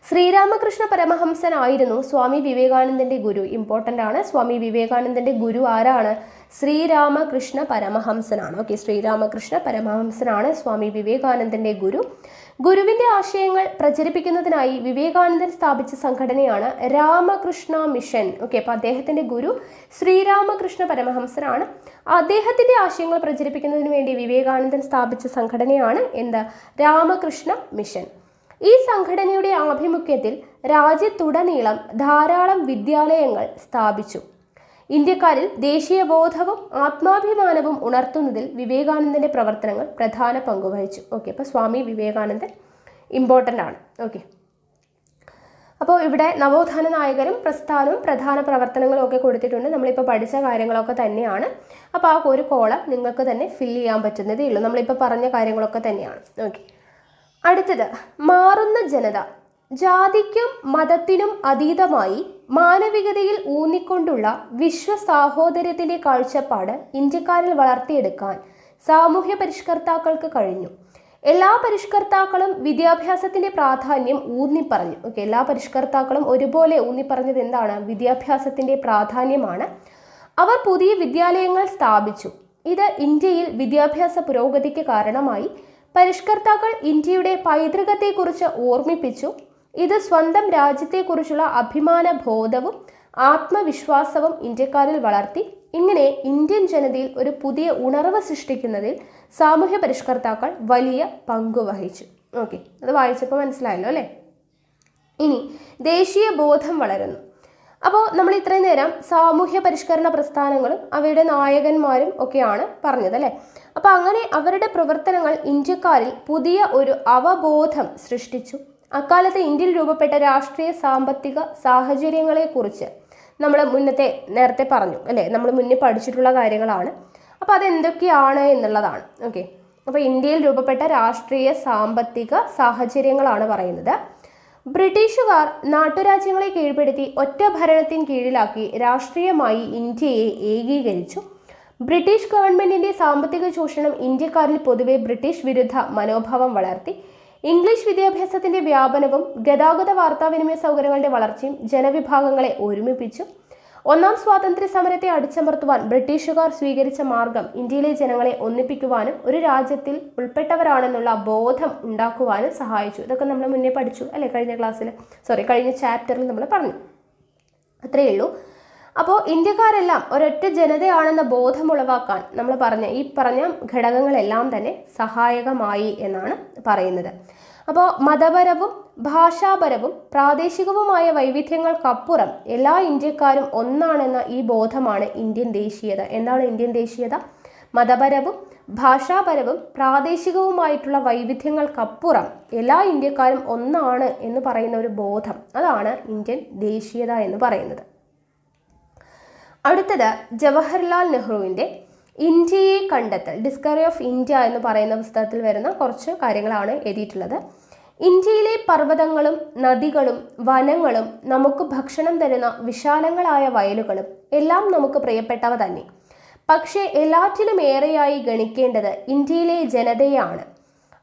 ശ്രീരാമകൃഷ്ണ പരമഹംസനായിരുന്നു സ്വാമി വിവേകാനന്ദന്റെ ഗുരു. ഇമ്പോർട്ടൻ്റ് ആണ്. സ്വാമി വിവേകാനന്ദന്റെ ഗുരു ആരാണ്? ശ്രീരാമകൃഷ്ണ പരമഹംസനാണ്. ഓക്കെ, ശ്രീരാമകൃഷ്ണ പരമഹംസനാണ് സ്വാമി വിവേകാനന്ദന്റെ ഗുരു. ഗുരുവിന്റെ ആശയങ്ങൾ പ്രചരിപ്പിക്കുന്നതിനായി വിവേകാനന്ദൻ സ്ഥാപിച്ച സംഘടനയാണ് രാമകൃഷ്ണ മിഷൻ. ഓക്കെ, അപ്പോൾ അദ്ദേഹത്തിന്റെ ഗുരു ശ്രീരാമകൃഷ്ണ പരമഹംസനാണ്. അദ്ദേഹത്തിന്റെ ആശയങ്ങൾ പ്രചരിപ്പിക്കുന്നതിന് വേണ്ടി വിവേകാനന്ദൻ സ്ഥാപിച്ച സംഘടനയാണ് എന്താ? രാമകൃഷ്ണ മിഷൻ. ഈ സംഘടനയുടെ ആഭിമുഖ്യത്തിൽ രാജ്യത്തുടനീളം ധാരാളം വിദ്യാലയങ്ങൾ സ്ഥാപിച്ചു. ഇന്ത്യക്കാരിൽ ദേശീയബോധവും ആത്മാഭിമാനവും ഉണർത്തുന്നതിൽ വിവേകാനന്ദന്റെ പ്രവർത്തനങ്ങൾ പ്രധാന പങ്കുവഹിച്ചു. ഓക്കെ, അപ്പോൾ സ്വാമി വിവേകാനന്ദൻ ഇമ്പോർട്ടൻ്റ് ആണ്. ഓക്കെ, അപ്പോൾ ഇവിടെ നവോത്ഥാന നായകരും പ്രസ്ഥാനവും പ്രധാന പ്രവർത്തനങ്ങളും ഒക്കെ കൊടുത്തിട്ടുണ്ട്. നമ്മളിപ്പോൾ പഠിച്ച കാര്യങ്ങളൊക്കെ തന്നെയാണ്. അപ്പോൾ ആ ഒരു കോളം നിങ്ങൾക്ക് തന്നെ ഫില്ല് ചെയ്യാൻ പറ്റുന്നതേ ഉള്ളൂ. നമ്മളിപ്പോൾ പറഞ്ഞ കാര്യങ്ങളൊക്കെ തന്നെയാണ്. ഓക്കെ, അടുത്തത് മാറുന്ന ജനത. ജാതിക്കും മതത്തിനും അതീതമായി മാനവികതയിൽ ഊന്നിക്കൊണ്ടുള്ള വിശ്വസാഹോദര്യത്തിന്റെ കാഴ്ചപ്പാട് ഇന്ത്യക്കാരിൽ വളർത്തിയെടുക്കാൻ സാമൂഹ്യ പരിഷ്കർത്താക്കൾക്ക് കഴിഞ്ഞു. എല്ലാ പരിഷ്കർത്താക്കളും വിദ്യാഭ്യാസത്തിന്റെ പ്രാധാന്യം ഊന്നിപ്പറഞ്ഞു. ഓക്കെ, എല്ലാ പരിഷ്കർത്താക്കളും ഒരുപോലെ ഊന്നിപ്പറഞ്ഞത് എന്താണ്? വിദ്യാഭ്യാസത്തിന്റെ പ്രാധാന്യമാണ്. അവർ പുതിയ വിദ്യാലയങ്ങൾ സ്ഥാപിച്ചു. ഇത് ഇന്ത്യയിൽ വിദ്യാഭ്യാസ പുരോഗതിക്ക് കാരണമായി. പരിഷ്കർത്താക്കൾ ഇന്ത്യയുടെ പൈതൃകത്തെക്കുറിച്ച് ഓർമ്മിപ്പിച്ചു. ഇത് സ്വന്തം രാജ്യത്തെക്കുറിച്ചുള്ള അഭിമാന ബോധവും ആത്മവിശ്വാസവും ഇന്ത്യക്കാരിൽ വളർത്തി. ഇങ്ങനെ ഇന്ത്യൻ ജനതയിൽ ഒരു പുതിയ ഉണർവ് സൃഷ്ടിക്കുന്നതിൽ സാമൂഹ്യ പരിഷ്കർത്താക്കൾ വലിയ പങ്കുവഹിച്ചു. ഓക്കെ, അത് വായിച്ചപ്പോൾ മനസ്സിലായല്ലോ അല്ലേ? ഇനി ദേശീയ ബോധം വളരുന്നു. അപ്പോൾ നമ്മൾ ഇത്രയും നേരം സാമൂഹ്യ പരിഷ്കരണ പ്രസ്ഥാനങ്ങളും അവയുടെ നായകന്മാരും ഒക്കെയാണ് പറഞ്ഞത് അല്ലേ? അപ്പോൾ അങ്ങനെ അവരുടെ പ്രവർത്തനങ്ങൾ ഇന്ത്യക്കാരിൽ പുതിയ ഒരു അവബോധം സൃഷ്ടിച്ചു. അക്കാലത്ത് ഇന്ത്യയിൽ രൂപപ്പെട്ട രാഷ്ട്രീയ സാമ്പത്തിക സാഹചര്യങ്ങളെക്കുറിച്ച് നമ്മൾ നേരത്തെ പറഞ്ഞു അല്ലേ? നമ്മൾ മുന്നേ പഠിച്ചിട്ടുള്ള കാര്യങ്ങളാണ്. അപ്പോൾ അതെന്തൊക്കെയാണ് എന്നുള്ളതാണ്. ഓക്കെ, അപ്പോൾ ഇന്ത്യയിൽ രൂപപ്പെട്ട രാഷ്ട്രീയ സാമ്പത്തിക സാഹചര്യങ്ങളാണ് പറയുന്നത്. ബ്രിട്ടീഷുകാർ നാട്ടുരാജ്യങ്ങളെ കീഴ്പ്പെടുത്തി ഒറ്റ ഭരണത്തിന് കീഴിലാക്കി രാഷ്ട്രീയമായി ഇന്ത്യയെ ഏകീകരിച്ചു. ബ്രിട്ടീഷ് ഗവൺമെന്റിന്റെ സാമ്പത്തിക ചൂഷണം ഇന്ത്യക്കാരിൽ പൊതുവെ ബ്രിട്ടീഷ് വിരുദ്ധ മനോഭാവം വളർത്തി. ഇംഗ്ലീഷ് വിദ്യാഭ്യാസത്തിന്റെ വ്യാപനവും ഗതാഗത വാർത്താവിനിമയ സൗകര്യങ്ങളുടെ വളർച്ചയും ജനവിഭാഗങ്ങളെ ഒരുമിപ്പിച്ചു. ഒന്നാം സ്വാതന്ത്ര്യ സമരത്തെ അടിച്ചമർത്തുവാൻ ബ്രിട്ടീഷുകാർ സ്വീകരിച്ച മാർഗം ഇന്ത്യയിലെ ജനങ്ങളെ ഒന്നിപ്പിക്കുവാനും ഒരു രാജ്യത്തിൽ ഉൾപ്പെട്ടവരാണെന്നുള്ള ബോധം ഉണ്ടാക്കുവാനും സഹായിച്ചു. ഇതൊക്കെ നമ്മൾ മുന്നേ പഠിച്ചു അല്ലേ? കഴിഞ്ഞ ചാപ്റ്ററിൽ നമ്മൾ പറഞ്ഞു. അത്രയേ ഉള്ളൂ. അപ്പോൾ ഇന്ത്യക്കാരെല്ലാം ഒരൊറ്റ ജനതയാണെന്ന ബോധമുളവാക്കാൻ നമ്മൾ ഈ പറഞ്ഞ ഘടകങ്ങളെല്ലാം തന്നെ സഹായകമായി എന്നാണ് പറയുന്നത്. അപ്പോൾ മതപരവും ഭാഷാപരവും പ്രാദേശികവുമായ വൈവിധ്യങ്ങൾക്കപ്പുറം എല്ലാ ഇന്ത്യക്കാരും ഒന്നാണെന്ന ഈ ബോധമാണ് ഇന്ത്യൻ ദേശീയത. എന്താണ് ഇന്ത്യൻ ദേശീയത? മതപരവും ഭാഷാപരവും പ്രാദേശികവുമായിട്ടുള്ള വൈവിധ്യങ്ങൾക്കപ്പുറം എല്ലാ ഇന്ത്യക്കാരും ഒന്നാണ് എന്ന് പറയുന്ന ഒരു ബോധം, അതാണ് ഇന്ത്യൻ ദേശീയത എന്ന് പറയുന്നത്. അടുത്തത് ജവഹർലാൽ നെഹ്റുവിൻ്റെ ഇന്ത്യയെ കണ്ടെത്തൽ, ഡിസ്കവറി ഓഫ് ഇന്ത്യ എന്ന് പറയുന്ന പുസ്തകത്തിൽ വരുന്ന കുറച്ച് കാര്യങ്ങളാണ് എഴുതിയിട്ടുള്ളത്. ഇന്ത്യയിലെ പർവ്വതങ്ങളും നദികളും വനങ്ങളും നമുക്ക് ഭക്ഷണം തരുന്ന വിശാലങ്ങളായ വയലുകളും എല്ലാം നമുക്ക് പ്രിയപ്പെട്ടവ തന്നെ. പക്ഷേ എല്ലാറ്റിലും ഏറെയായി ഗണിക്കേണ്ടത് ഇന്ത്യയിലെ ജനതയാണ്.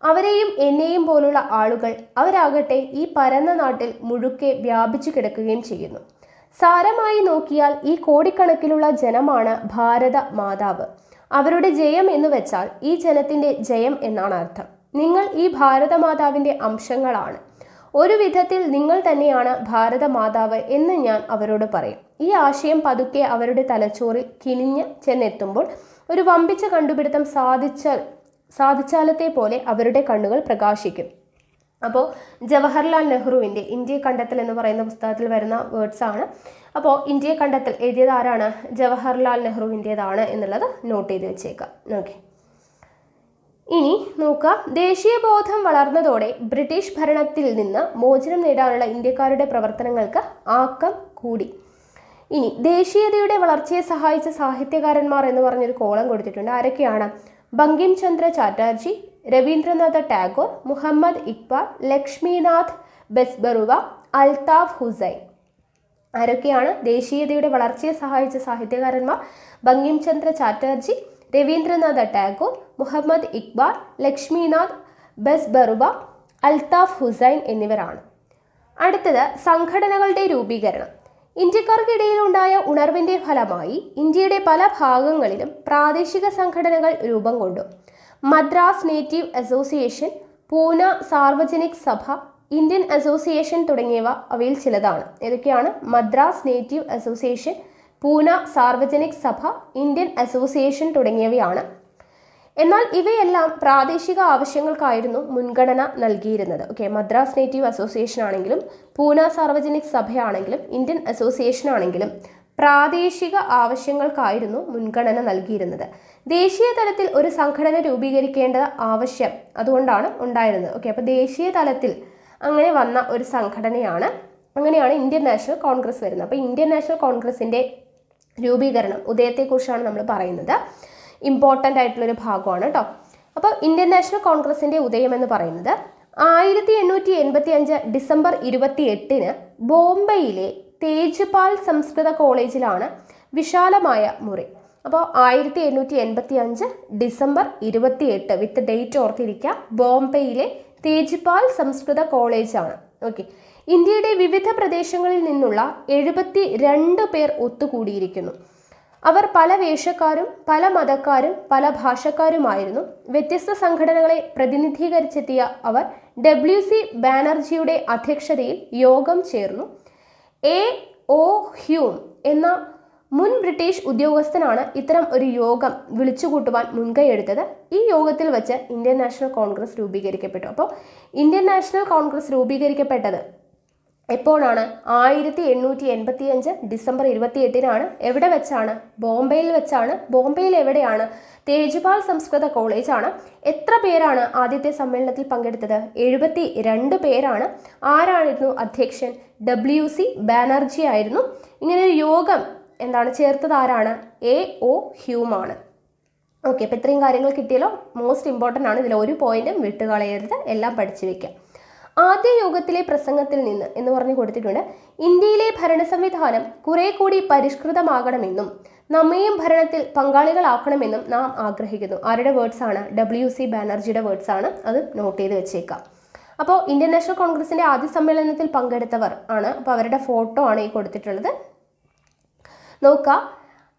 അവരെയും എന്നെയും പോലുള്ള ആളുകൾ, അവരാകട്ടെ ഈ പരന്ന നാട്ടിൽ മുഴുക്കെ വ്യാപിച്ചു കിടക്കുകയും ചെയ്യുന്നു. സാരമായി നോക്കിയാൽ ഈ കോടിക്കണക്കിലുള്ള ജനമാണ് ഭാരത മാതാവ്. അവരുടെ ജയം എന്ന് വെച്ചാൽ ഈ ജനത്തിൻ്റെ ജയം എന്നാണ് അർത്ഥം. നിങ്ങൾ ഈ ഭാരതമാതാവിൻ്റെ അംശങ്ങളാണ്. ഒരു വിധത്തിൽ നിങ്ങൾ തന്നെയാണ് ഭാരതമാതാവ് എന്ന് ഞാൻ അവരോട് പറയും. ഈ ആശയം പതുക്കെ അവരുടെ തലച്ചോറിൽ കിനിഞ്ഞ് ചെന്നെത്തുമ്പോൾ ഒരു വമ്പിച്ച കണ്ടുപിടുത്തം സാധിച്ചാലത്തെ പോലെ അവരുടെ കണ്ണുകൾ പ്രകാശിക്കും. അപ്പോൾ ജവഹർലാൽ നെഹ്റുവിൻ്റെ ഇന്ത്യയെ കണ്ടെത്തൽ എന്ന് പറയുന്ന പുസ്തകത്തിൽ വരുന്ന വേർഡ്സ് ആണ്. അപ്പോൾ ഇന്ത്യയെ കണ്ടെത്തൽ എഴുതിയത് ആരാണ്? ജവഹർലാൽ നെഹ്റുവിൻ്റേതാണ് എന്നുള്ളത് നോട്ട് ചെയ്ത് വെച്ചേക്കാം. ഓക്കെ, ഇനി നോക്കുക. ദേശീയബോധം വളർന്നതോടെ ബ്രിട്ടീഷ് ഭരണത്തിൽ നിന്ന് മോചനം നേടാനുള്ള ഇന്ത്യക്കാരുടെ പ്രവർത്തനങ്ങൾക്ക് ആക്കം കൂടി. ഇനി ദേശീയതയുടെ വളർച്ചയെ സഹായിച്ച സാഹിത്യകാരന്മാർ എന്ന് പറഞ്ഞൊരു കോളം കൊടുത്തിട്ടുണ്ട്. ആരൊക്കെയാണ്? ബങ്കിം ചന്ദ്ര ചാറ്റർജി, രവീന്ദ്രനാഥ ടാഗോർ, മുഹമ്മദ് ഇക്ബാൽ, ലക്ഷ്മിനാഥ് ബെസ്ബറുവ, അൽതാഫ് ഹുസൈൻ. ആരൊക്കെയാണ് ദേശീയതയുടെ വളർച്ചയെ സഹായിച്ച സാഹിത്യകാരന്മാർ? ബങ്കിം ചന്ദ്ര ചാറ്റർജി, രവീന്ദ്രനാഥ ടാഗോർ, മുഹമ്മദ് ഇക്ബാൽ, ലക്ഷ്മിനാഥ് ബെസ്ബറുവ, അൽതാഫ് ഹുസൈൻ എന്നിവരാണ്. അടുത്തത് സംഘടനകളുടെ രൂപീകരണം. ഇന്ത്യക്കാർക്കിടയിലുണ്ടായ ഉണർവിൻ്റെ ഫലമായി ഇന്ത്യയുടെ പല ഭാഗങ്ങളിലും പ്രാദേശിക സംഘടനകൾ രൂപം കൊണ്ടു. മദ്രാസ് നേറ്റീവ് അസോസിയേഷൻ, പൂന സാർവജനിക് സഭ, ഇന്ത്യൻ അസോസിയേഷൻ തുടങ്ങിയവ അവയിൽ ചിലതാണ്. ഏതൊക്കെയാണ്? മദ്രാസ് നേറ്റീവ് അസോസിയേഷൻ, പൂന സാർവജനിക് സഭ, ഇന്ത്യൻ അസോസിയേഷൻ തുടങ്ങിയവയാണ്. എന്നാൽ ഇവയെല്ലാം പ്രാദേശിക ആവശ്യങ്ങൾക്കായിരുന്നു മുൻഗണന നൽകിയിരുന്നത്. ഓക്കെ, മദ്രാസ് നേറ്റീവ് അസോസിയേഷൻ ആണെങ്കിലും പൂന സാർവജനിക് സഭയാണെങ്കിലും ഇന്ത്യൻ അസോസിയേഷൻ ആണെങ്കിലും പ്രാദേശിക ആവശ്യങ്ങൾക്കായിരുന്നു മുൻഗണന നൽകിയിരുന്നത്. ദേശീയ തലത്തിൽ ഒരു സംഘടന രൂപീകരിക്കേണ്ട ആവശ്യം അതുകൊണ്ടാണ് ഉണ്ടായിരുന്നത്. ഓക്കെ, അപ്പോൾ ദേശീയ തലത്തിൽ അങ്ങനെ വന്ന ഒരു സംഘടനയാണ്, അങ്ങനെയാണ് ഇന്ത്യൻ നാഷണൽ കോൺഗ്രസ് വരുന്നത്. അപ്പോൾ ഇന്ത്യൻ നാഷണൽ കോൺഗ്രസിൻ്റെ രൂപീകരണം, ഉദയത്തെക്കുറിച്ചാണ് നമ്മൾ പറയുന്നത്. ഇമ്പോർട്ടൻ്റ് ആയിട്ടുള്ളൊരു ഭാഗമാണ് കേട്ടോ. അപ്പോൾ ഇന്ത്യൻ നാഷണൽ കോൺഗ്രസിൻ്റെ ഉദയം എന്ന് പറയുന്നത് 1885 ഡിസംബർ 28 ബോംബെയിലെ തേജ്പാൽ സംസ്കൃത കോളേജിലാണ് വിശാലമായ മുറി. അപ്പോൾ 1885 ഡിസംബർ 28 വിത്ത് ഡേറ്റ് ഓർത്തിരിക്കുക. ബോംബെയിലെ തേജ്പാൽ സംസ്കൃത കോളേജാണ്. ഓക്കെ, ഇന്ത്യയുടെ വിവിധ പ്രദേശങ്ങളിൽ നിന്നുള്ള 72 പേർ ഒത്തുകൂടിയിരിക്കുന്നു. അവർ പല വേഷക്കാരും പല മതക്കാരും പല ഭാഷക്കാരുമായിരുന്നു. വ്യത്യസ്ത സംഘടനകളെ പ്രതിനിധീകരിച്ചെത്തിയ അവർ WC ബാനർജിയുടെ അധ്യക്ഷതയിൽ യോഗം ചേർന്നു. A.O. ഹ്യൂം എന്ന മുൻ ബ്രിട്ടീഷ് ഉദ്യോഗസ്ഥനാണ് ഇത്തരം ഒരു യോഗം വിളിച്ചുകൂട്ടുവാൻ മുൻകൈയെടുത്തത്. ഈ യോഗത്തിൽ വെച്ച് ഇന്ത്യൻ നാഷണൽ കോൺഗ്രസ് രൂപീകരിക്കപ്പെട്ടു. അപ്പോൾ ഇന്ത്യൻ നാഷണൽ കോൺഗ്രസ് രൂപീകരിക്കപ്പെട്ടത് എപ്പോഴാണ്? 1885 ഡിസംബർ 28-നാണ്. എവിടെ വെച്ചാണ്? ബോംബെയിൽ വെച്ചാണ്. ബോംബെയിൽ എവിടെയാണ്? തേജ്പാൽ സംസ്കൃത കോളേജാണ്. എത്ര പേരാണ് ആദ്യത്തെ സമ്മേളനത്തിൽ പങ്കെടുത്തത്? 72 പേരാണ്. ആരായിരുന്നു അധ്യക്ഷൻ? WC ബാനർജി ആയിരുന്നു. ഇങ്ങനൊരു യോഗം ചേർത്തത് ആരാണ്? A.O. ഹ്യൂം ആണ്. ഓക്കെ, അപ്പോൾ ഇത്രയും കാര്യങ്ങൾ കിട്ടിയല്ലോ. മോസ്റ്റ് ഇമ്പോർട്ടൻ്റ് ആണ്. ഇതിൽ ഒരു പോയിന്റും വിട്ടുകളയരുത്, എല്ലാം പഠിച്ചു വെക്കാം. ആദ്യ യോഗത്തിലെ പ്രസംഗത്തിൽ നിന്ന് എന്ന് പറഞ്ഞു കൊടുത്തിട്ടുണ്ട്, ഇന്ത്യയിലെ ഭരണ സംവിധാനം കുറെ കൂടി പരിഷ്കൃതമാകണമെന്നും നമ്മയും ഭരണത്തിൽ പങ്കാളികളാക്കണമെന്നും നാം ആഗ്രഹിക്കുന്നു. ആരുടെ വേർഡ്സ് ആണ്? WC ബാനർജിയുടെ വേർഡ്സ് ആണ്. അത് നോട്ട് ചെയ്ത് വെച്ചേക്കാം. അപ്പോൾ ഇന്ത്യൻ നാഷണൽ കോൺഗ്രസിന്റെ ആദ്യ സമ്മേളനത്തിൽ പങ്കെടുത്തവർ ആണ്. അപ്പോൾ അവരുടെ ഫോട്ടോ ആണ് ഈ കൊടുത്തിട്ടുള്ളത്. നോക്കുക,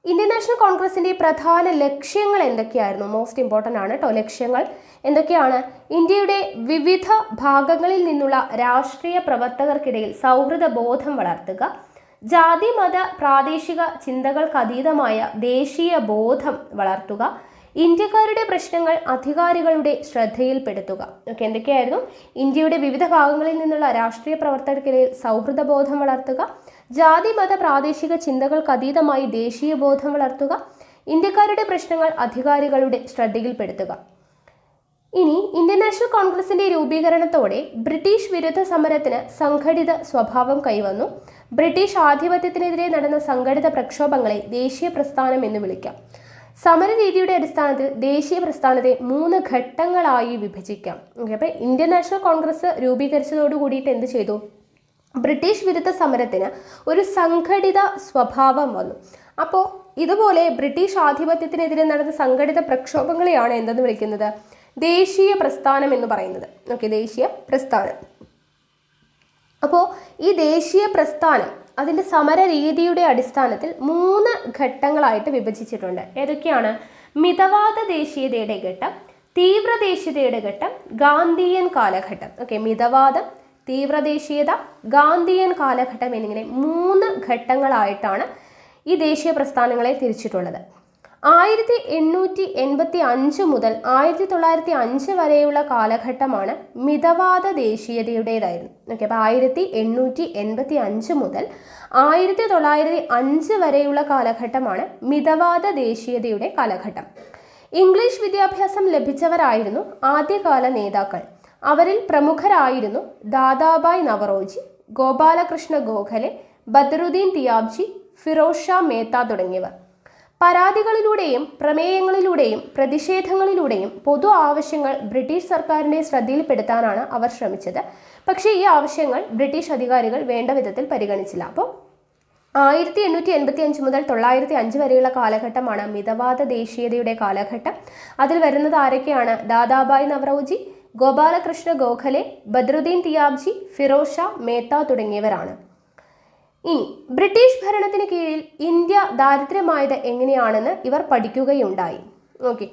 ഇന്ത്യൻ നാഷണൽ കോൺഗ്രസിന്റെ പ്രധാന ലക്ഷ്യങ്ങൾ എന്തൊക്കെയായിരുന്നു? മോസ്റ്റ് ഇമ്പോർട്ടൻ്റ് ആണ് കേട്ടോ. ലക്ഷ്യങ്ങൾ എന്തൊക്കെയാണ്? ഇന്ത്യയുടെ വിവിധ ഭാഗങ്ങളിൽ നിന്നുള്ള രാഷ്ട്രീയ പ്രവർത്തകർക്കിടയിൽ സൗഹൃദ ബോധം വളർത്തുക, ജാതി മത പ്രാദേശിക ചിന്തകൾക്കതീതമായ ദേശീയ ബോധം വളർത്തുക, ഇന്ത്യക്കാരുടെ പ്രശ്നങ്ങൾ അധികാരികളുടെ ശ്രദ്ധയിൽപ്പെടുത്തുക. ഓക്കെ, എന്തൊക്കെയായിരുന്നു? ഇന്ത്യയുടെ വിവിധ ഭാഗങ്ങളിൽ നിന്നുള്ള രാഷ്ട്രീയ പ്രവർത്തകർക്കിടയിൽ സൗഹൃദ ബോധം വളർത്തുക, ജാതി മത പ്രാദേശിക ചിന്തകൾക്കതീതമായി ദേശീയ ബോധം വളർത്തുക, ഇന്ത്യക്കാരുടെ പ്രശ്നങ്ങൾ അധികാരികളുടെ ശ്രദ്ധയിൽപ്പെടുത്തുക. ഇനി ഇന്ത്യൻ നാഷണൽ കോൺഗ്രസിന്റെ രൂപീകരണത്തോടെ ബ്രിട്ടീഷ് വിരുദ്ധ സമരത്തിന് സംഘടിത സ്വഭാവം കൈവന്നു. ബ്രിട്ടീഷ് ആധിപത്യത്തിനെതിരെ നടന്ന സംഘടിത പ്രക്ഷോഭങ്ങളെ ദേശീയ പ്രസ്ഥാനം എന്ന് വിളിക്കാം. സമരരീതിയുടെ അടിസ്ഥാനത്തിൽ ദേശീയ പ്രസ്ഥാനത്തെ 3 ഘട്ടങ്ങളായി വിഭജിക്കാം. ഓക്കെ, അപ്പോൾ ഇന്ത്യൻ നാഷണൽ കോൺഗ്രസ് രൂപീകരിച്ചതോടു കൂടിയിട്ട് എന്ത് ചെയ്തു? ബ്രിട്ടീഷ് വിരുദ്ധ സമരത്തിന് ഒരു സംഘടിത സ്വഭാവം വന്നു. അപ്പോൾ ഇതുപോലെ ബ്രിട്ടീഷ് ആധിപത്യത്തിനെതിരെ നടന്ന സംഘടിത പ്രക്ഷോഭങ്ങളെയാണ് എന്തെന്ന് വിളിക്കുന്നത്? ദേശീയ പ്രസ്ഥാനം എന്ന് പറയുന്നത്. ഓക്കെ, ദേശീയ പ്രസ്ഥാനം. അപ്പോൾ ഈ ദേശീയ പ്രസ്ഥാനം അതിൻ്റെ സമര രീതിയുടെ അടിസ്ഥാനത്തിൽ 3 ഘട്ടങ്ങളായിട്ട് വിഭജിച്ചിട്ടുണ്ട്. ഏതൊക്കെയാണ്? മിതവാദ ദേശീയതയുടെ ഘട്ടം, തീവ്ര ദേശീയതയുടെ ഘട്ടം, ഗാന്ധിയൻ കാലഘട്ടം. ഓക്കെ, മിതവാദം, തീവ്രദേശീയത, ഗാന്ധിയൻ കാലഘട്ടം എന്നിങ്ങനെ 3 ഘട്ടങ്ങളായിട്ടാണ് ഈ ദേശീയ പ്രസ്ഥാനങ്ങളെ തിരിച്ചിട്ടുള്ളത്. 1885 മുതൽ 1905 വരെയുള്ള കാലഘട്ടമാണ് മിതവാദ ദേശീയതയുടേതായിരുന്നു. ഓക്കെ, അപ്പോൾ 1885 മുതൽ 1905 വരെയുള്ള കാലഘട്ടമാണ് മിതവാദ ദേശീയതയുടെ കാലഘട്ടം. ഇംഗ്ലീഷ് വിദ്യാഭ്യാസം ലഭിച്ചവരായിരുന്നു ആദ്യകാല നേതാക്കൾ. അവരിൽ പ്രമുഖരായിരുന്നു ദാദാഭായ് നവറോജി, ഗോപാലകൃഷ്ണ ഗോഖലെ, ബദറുദ്ദീൻ തിയാബ്ജി, ഫിറോസ് ഷാ മേത്ത തുടങ്ങിയവർ. പരാതികളിലൂടെയും പ്രമേയങ്ങളിലൂടെയും പ്രതിഷേധങ്ങളിലൂടെയും പൊതു ആവശ്യങ്ങൾ ബ്രിട്ടീഷ് സർക്കാരിൻ്റെ ശ്രദ്ധയിൽപ്പെടുത്താനാണ് അവർ ശ്രമിച്ചത്. പക്ഷേ ഈ ആവശ്യങ്ങൾ ബ്രിട്ടീഷ് അധികാരികൾ വേണ്ട വിധത്തിൽ പരിഗണിച്ചില്ല. അപ്പോൾ 1885 മുതൽ 1905 വരെയുള്ള കാലഘട്ടമാണ് മിതവാദ ദേശീയതയുടെ കാലഘട്ടം. അതിൽ വരുന്നത് ആരൊക്കെയാണ്? ദാദാഭായ് നവറോജി, ഗോപാലകൃഷ്ണ ഗോഖലെ, ബദറുദ്ദീൻ തിയാബ്ജി, ഫിറോസ് ഷാ മേത്ത തുടങ്ങിയവരാണ്. ഇനി ബ്രിട്ടീഷ് ഭരണത്തിന് കീഴിൽ ഇന്ത്യ ദാരിദ്ര്യമായത് എങ്ങനെയാണെന്ന് ഇവർ പഠിക്കുകയുണ്ടായി. ഓക്കെ,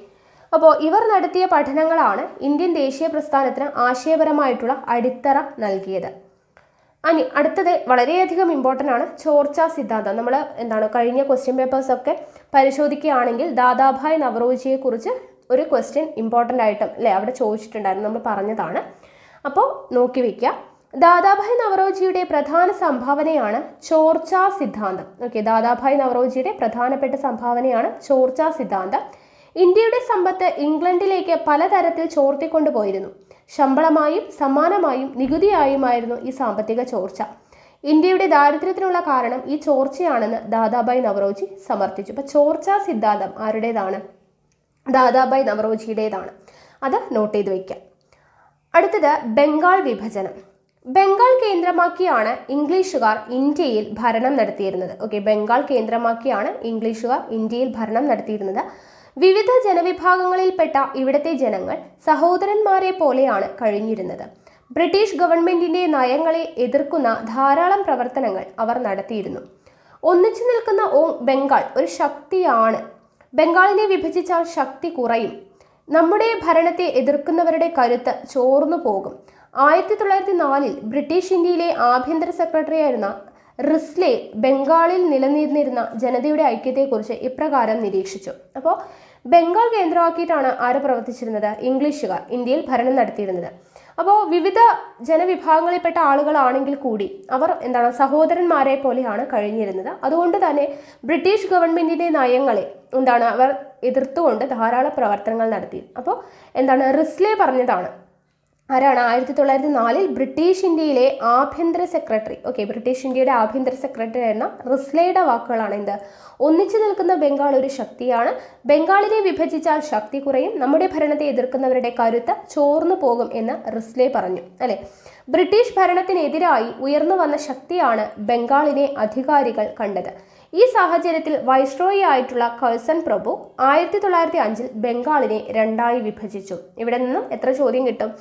അപ്പോൾ ഇവർ നടത്തിയ പഠനങ്ങളാണ് ഇന്ത്യൻ ദേശീയ പ്രസ്ഥാനത്തിന് ആശയപരമായിട്ടുള്ള അടിത്തറ നൽകിയത്. ഇനി അടുത്തത് വളരെയധികം ഇമ്പോർട്ടൻ്റ് ആണ്, ചോർച്ചാ സിദ്ധാന്തം. നമ്മൾ കഴിഞ്ഞ ക്വസ്റ്റ്യൻ പേപ്പേഴ്സൊക്കെ പരിശോധിക്കുകയാണെങ്കിൽ ദാദാഭായ് നവറോജിയെക്കുറിച്ച് ഒരു ക്വസ്റ്റ്യൻ ഇമ്പോർട്ടൻ്റ് ആയിട്ടും അവിടെ ചോദിച്ചിട്ടുണ്ടായിരുന്നു, നമ്മൾ പറഞ്ഞതാണ്. അപ്പോൾ നോക്കി വയ്ക്കുക. ദാദാഭായ് നവറോജിയുടെ പ്രധാന സംഭാവനയാണ് ചോർച്ചാ സിദ്ധാന്തം. ഓക്കെ, ദാദാഭായ് നവറോജിയുടെ പ്രധാനപ്പെട്ട സംഭാവനയാണ് ചോർച്ചാ സിദ്ധാന്തം. ഇന്ത്യയുടെ സമ്പത്ത് ഇംഗ്ലണ്ടിലേക്ക് പലതരത്തിൽ ചോർത്തിക്കൊണ്ടുപോയിരുന്നു. ശമ്പളമായും സമ്മാനമായും നികുതിയായുമായിരുന്നു ഈ സാമ്പത്തിക ചോർച്ച. ഇന്ത്യയുടെ ദാരിദ്ര്യത്തിനുള്ള കാരണം ഈ ചോർച്ചയാണെന്ന് ദാദാഭായ് നവറോജി സമർത്ഥിച്ചു. അപ്പോൾ ചോർച്ചാ സിദ്ധാന്തം ആരുടേതാണ്? ദാദാഭായ് നവറോജിയുടേതാണ്. അത് നോട്ട് ചെയ്ത് വയ്ക്കാം. അടുത്തത് ബംഗാൾ വിഭജനം. ബംഗാൾ കേന്ദ്രമാക്കിയാണ് ഇംഗ്ലീഷുകാർ ഇന്ത്യയിൽ ഭരണം നടത്തിയിരുന്നത്. ഓക്കെ, ബംഗാൾ കേന്ദ്രമാക്കിയാണ് ഇംഗ്ലീഷുകാർ ഇന്ത്യയിൽ ഭരണം നടത്തിയിരുന്നത്. വിവിധ ജനവിഭാഗങ്ങളിൽപ്പെട്ട ഇവിടുത്തെ ജനങ്ങൾ സഹോദരന്മാരെ പോലെയാണ് കഴിഞ്ഞിരുന്നത്. ബ്രിട്ടീഷ് ഗവൺമെന്റിന്റെ നയങ്ങളെ എതിർക്കുന്ന ധാരാളം പ്രവർത്തനങ്ങൾ അവർ നടത്തിയിരുന്നു. ഒന്നിച്ചു നിൽക്കുന്ന ബംഗാൾ ഒരു ശക്തിയാണ്. ബംഗാളിനെ വിഭജിച്ചാൽ ശക്തി കുറയും. നമ്മുടെ ഭരണത്തെ എതിർക്കുന്നവരുടെ കരുത്ത് ചോർന്നു പോകും. 1904 ബ്രിട്ടീഷ് ഇന്ത്യയിലെ ആഭ്യന്തര സെക്രട്ടറിയായിരുന്ന റിസ്ലെ ബംഗാളിൽ നിലനിന്നിരുന്ന ജനതയുടെ ഐക്യത്തെക്കുറിച്ച് ഇപ്രകാരം നിരീക്ഷിച്ചു. അപ്പോൾ ബംഗാൾ കേന്ദ്രമാക്കിയിട്ടാണ് ആര് പ്രവർത്തിച്ചിരുന്നത്? ഇംഗ്ലീഷുകാർ ഇന്ത്യയിൽ ഭരണം നടത്തിയിരുന്നത്. അപ്പോൾ വിവിധ ജനവിഭാഗങ്ങളിൽപ്പെട്ട ആളുകളാണെങ്കിൽ കൂടി അവർ സഹോദരന്മാരെ പോലെയാണ് കഴിഞ്ഞിരുന്നത്. അതുകൊണ്ട് തന്നെ ബ്രിട്ടീഷ് ഗവൺമെന്റിന്റെ നയങ്ങളെ അവർ എതിർത്തുകൊണ്ട് ധാരാളം പ്രവർത്തനങ്ങൾ നടത്തി. അപ്പോൾ റിസ്ലെ പറഞ്ഞതാണ്. ആരാണ്? 1904 ബ്രിട്ടീഷ് ഇന്ത്യയിലെ ആഭ്യന്തര സെക്രട്ടറി, ബ്രിട്ടീഷ് ഇന്ത്യയുടെ ആഭ്യന്തര സെക്രട്ടറി ആയിരുന്ന റിസ്ലെയുടെ വാക്കുകളാണ് എന്ത്? ഒന്നിച്ചു നിൽക്കുന്ന ബംഗാൾ ഒരു ശക്തിയാണ്. ബംഗാളിനെ വിഭജിച്ചാൽ ശക്തി കുറയും. നമ്മുടെ ഭരണത്തെ എതിർക്കുന്നവരുടെ കരുത്ത് ചോർന്നു പോകും എന്ന് റിസ്ലെ പറഞ്ഞു, അല്ലെ? ബ്രിട്ടീഷ് ഭരണത്തിനെതിരായി ഉയർന്നു വന്ന ശക്തിയാണ് ബംഗാളിനെ അധികാരികൾ കണ്ടത്. ഈ സാഹചര്യത്തിൽ വൈസ്രോയി ആയിട്ടുള്ള കഴ്സൺ പ്രഭു 1905 ബംഗാളിനെ രണ്ടായി വിഭജിച്ചു. ഇവിടെ നിന്നും എത്ര ചോദ്യം കിട്ടും?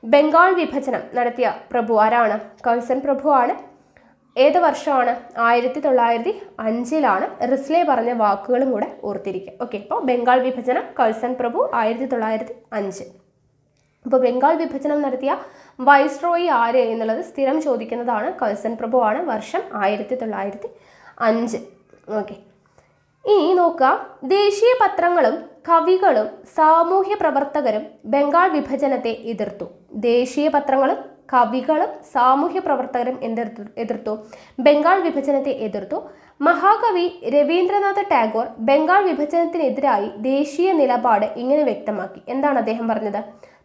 ബംഗാൾ വിഭജനം നടത്തിയ പ്രഭു ആരാണ്? കഴ്സൺ പ്രഭു ആണ്. ഏത് വർഷമാണ്? 1905 റിസ്ലെ പറഞ്ഞ വാക്കുകളും കൂടെ ഓർത്തിരിക്കുക. അപ്പോൾ ബംഗാൾ വിഭജനം കഴ്സൺ പ്രഭു 1905. അപ്പോൾ ബംഗാൾ വിഭജനം നടത്തിയ വൈസ്രോയി ആര് എന്നുള്ളത് സ്ഥിരം ചോദിക്കുന്നതാണ്. കഴ്സൺ പ്രഭു ആണ്. വർഷം 1905. ഇനി നോക്കുക, ദേശീയ പത്രങ്ങളും കവികളും സാമൂഹ്യ പ്രവർത്തകരും ബംഗാൾ വിഭജനത്തെ എതിർത്തു. ദേശീയ പത്രങ്ങളും കവികളും സാമൂഹ്യ പ്രവർത്തകരും എതിർത്തു, ബംഗാൾ വിഭജനത്തെ എതിർത്തു. മഹാകവി രവീന്ദ്രനാഥ് ടാഗോർ ബംഗാൾ വിഭജനത്തിനെതിരായി ദേശീയ നിലപാട് ഇങ്ങനെ വ്യക്തമാക്കി. എന്താണ് അദ്ദേഹം പറഞ്ഞത്?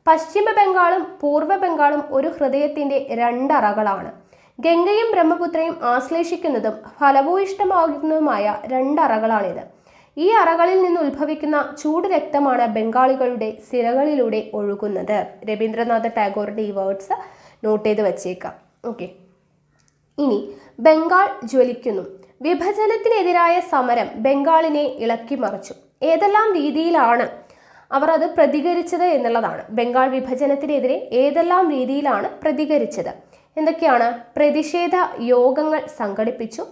പശ്ചിമ ബംഗാളും പൂർവ്വ ബംഗാളും ഒരു ഹൃദയത്തിന്റെ രണ്ടറകളാണ്. ഗംഗയും ബ്രഹ്മപുത്രയും ആശ്ലേഷിക്കുന്നതും ഫലഭൂയിഷ്ടമാകുന്നതുമായ രണ്ടറകളാണിത്. ഈ അറകളിൽ നിന്ന് ഉത്ഭവിക്കുന്ന ചൂട് രക്തമാണ് ബംഗാളികളുടെ സിരകളിലൂടെ ഒഴുകുന്നത്. രവീന്ദ്രനാഥ് ടാഗോറിന്റെ ഈ വേർഡ്സ് നോട്ട് ചെയ്ത് വച്ചേക്കാം. ഇനി ബംഗാൾ ജ്വലിക്കുന്നു. വിഭജനത്തിനെതിരായ സമരം ബംഗാളിനെ ഇളക്കി മറിച്ചു. ഏതെല്ലാം രീതിയിലാണ് അവർ അത് പ്രതികരിച്ചത് എന്നുള്ളതാണ്. ബംഗാൾ വിഭജനത്തിനെതിരെ ഏതെല്ലാം രീതിയിലാണ് പ്രതികരിച്ചത്? എന്തൊക്കെയാണ്? പ്രതിഷേധ യോഗങ്ങൾ സംഘടിപ്പിച്ചു,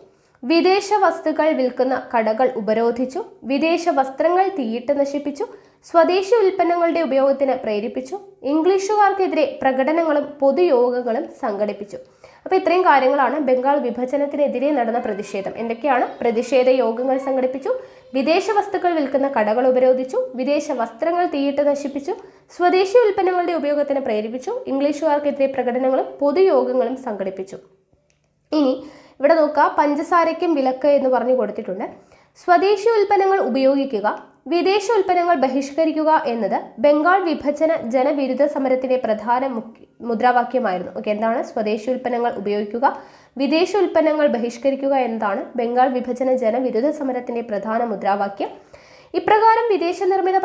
വിദേശ വസ്തുക്കൾ വിൽക്കുന്ന കടകൾ ഉപരോധിച്ചു, വിദേശ വസ്ത്രങ്ങൾ തീയിട്ട് നശിപ്പിച്ചു, സ്വദേശി ഉൽപ്പന്നങ്ങളുടെ ഉപയോഗത്തിന് പ്രേരിപ്പിച്ചു, ഇംഗ്ലീഷുകാർക്കെതിരെ പ്രകടനങ്ങളും പൊതുയോഗങ്ങളും സംഘടിപ്പിച്ചു. അപ്പോൾ ഇത്രയും കാര്യങ്ങളാണ് ബംഗാൾ വിഭജനത്തിനെതിരെ നടന്ന പ്രതിഷേധം. എന്തൊക്കെയാണ്? പ്രതിഷേധ യോഗങ്ങൾ സംഘടിപ്പിച്ചു, വിദേശ വസ്തുക്കൾ വിൽക്കുന്ന കടകൾ ഉപരോധിച്ചു, വിദേശ വസ്ത്രങ്ങൾ തീയിട്ട് നശിപ്പിച്ചു, സ്വദേശി ഉൽപ്പന്നങ്ങളുടെ ഉപയോഗത്തിന് പ്രേരിപ്പിച്ചു, ഇംഗ്ലീഷുകാർക്കെതിരെ പ്രകടനങ്ങളും പൊതുയോഗങ്ങളും സംഘടിപ്പിച്ചു. ഇനി ഇവിടെ നോക്കുക, പഞ്ചസാരയ്ക്കും വിലക്ക് എന്ന് പറഞ്ഞു കൊടുത്തിട്ടുണ്ട്. സ്വദേശി ഉൽപ്പന്നങ്ങൾ ഉപയോഗിക്കുക, വിദേശ ഉൽപ്പന്നങ്ങൾ ബഹിഷ്കരിക്കുക എന്നത് ബംഗാൾ വിഭജന ജനവിരുദ്ധ സമരത്തിന്റെ പ്രധാന മുദ്രാവാക്യമായിരുന്നു. എന്താണ്? സ്വദേശി ഉൽപ്പന്നങ്ങൾ ഉപയോഗിക്കുക, വിദേശ ഉൽപ്പന്നങ്ങൾ ബഹിഷ്കരിക്കുക എന്നതാണ് ബംഗാൾ വിഭജന ജനവിരുദ്ധ സമരത്തിന്റെ പ്രധാന മുദ്രാവാക്യം. ഇപ്രകാരം വിദേശ നിർമ്മിത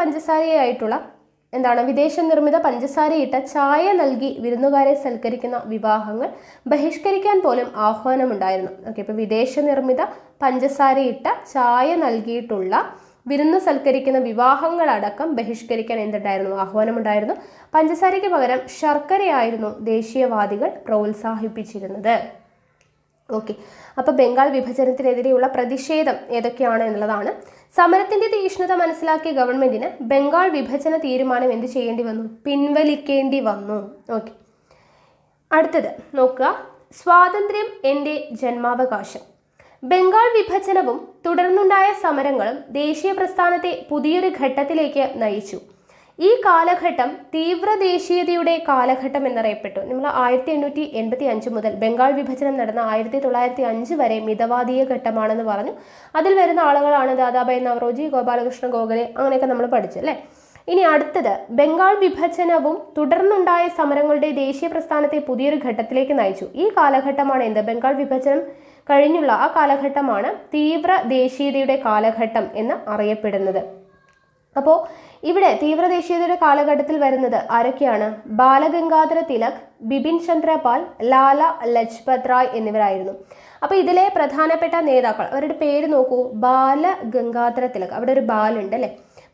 പഞ്ചസാരയിട്ട ചായ നൽകി വിരുന്നുകാരെ സൽക്കരിക്കുന്ന വിവാഹങ്ങൾ ബഹിഷ്കരിക്കാൻ പോലും ആഹ്വാനമുണ്ടായിരുന്നു. ഇപ്പോൾ വിദേശ നിർമ്മിത പഞ്ചസാരയിട്ട ചായ നൽകിയിട്ടുള്ള വിരുന്ന് സൽക്കരിക്കുന്ന വിവാഹങ്ങളടക്കം ബഹിഷ്കരിക്കാൻ എന്തുണ്ടായിരുന്നു? ആഹ്വാനമുണ്ടായിരുന്നു. പഞ്ചസാരയ്ക്ക് പകരം ശർക്കരയായിരുന്നു ദേശീയവാദികൾ പ്രോത്സാഹിപ്പിച്ചിരുന്നത്. അപ്പോൾ ബംഗാൾ വിഭജനത്തിനെതിരെയുള്ള പ്രതിഷേധം ഏതൊക്കെയാണ് എന്നുള്ളതാണ്. സമരത്തിന്റെ തീക്ഷ്ണത മനസ്സിലാക്കിയ ഗവൺമെന്റിന് ബംഗാൾ വിഭജന തീരുമാനം എന്ത് ചെയ്യേണ്ടി വന്നു? പിൻവലിക്കേണ്ടി വന്നു. അടുത്തത് നോക്കുക, സ്വാതന്ത്ര്യം എൻ്റെ ജന്മാവകാശം. ബംഗാൾ വിഭജനവും തുടർന്നുണ്ടായ സമരങ്ങളും ദേശീയ പ്രസ്ഥാനത്തെ പുതിയൊരു ഘട്ടത്തിലേക്ക് നയിച്ചു. ഈ കാലഘട്ടം തീവ്ര ദേശീയതയുടെ കാലഘട്ടം എന്നറിയപ്പെട്ടു. നമ്മൾ 1885 മുതൽ ബംഗാൾ വിഭജനം നടന്ന 1905 വരെ മിതവാദീയ ഘട്ടമാണെന്ന് പറഞ്ഞു. അതിൽ വരുന്ന ആളുകളാണ് ദാദാഭായ് നവറോജി, ഗോപാലകൃഷ്ണ ഗോഖലെ, അങ്ങനെയൊക്കെ നമ്മൾ പഠിച്ചു അല്ലേ. ഇനി അടുത്തത്, ബംഗാൾ വിഭജനവും തുടർന്നുണ്ടായ സമരങ്ങളുടെ ദേശീയ പ്രസ്ഥാനത്തെ പുതിയൊരു ഘട്ടത്തിലേക്ക് നയിച്ചു. ഈ കാലഘട്ടമാണ് എന്ത്? ബംഗാൾ വിഭജനം കഴിഞ്ഞുള്ള ആ കാലഘട്ടമാണ് തീവ്ര ദേശീയതയുടെ കാലഘട്ടം എന്ന് അറിയപ്പെടുന്നത്. അപ്പോൾ ഇവിടെ തീവ്ര ദേശീയതയുടെ കാലഘട്ടത്തിൽ വരുന്നത് ആരൊക്കെയാണ്? ബാലഗംഗാധര തിലക്, ബിപിൻ ചന്ദ്ര പാൽ, ലാല ലജ്പത് റായ് എന്നിവരായിരുന്നു. അപ്പോൾ ഇതിലെ പ്രധാനപ്പെട്ട നേതാക്കൾ, അവരുടെ പേര് നോക്കൂ. ബാലഗംഗാധര തിലക്, അവിടെ ഒരു ബാലുണ്ട് അല്ലേ.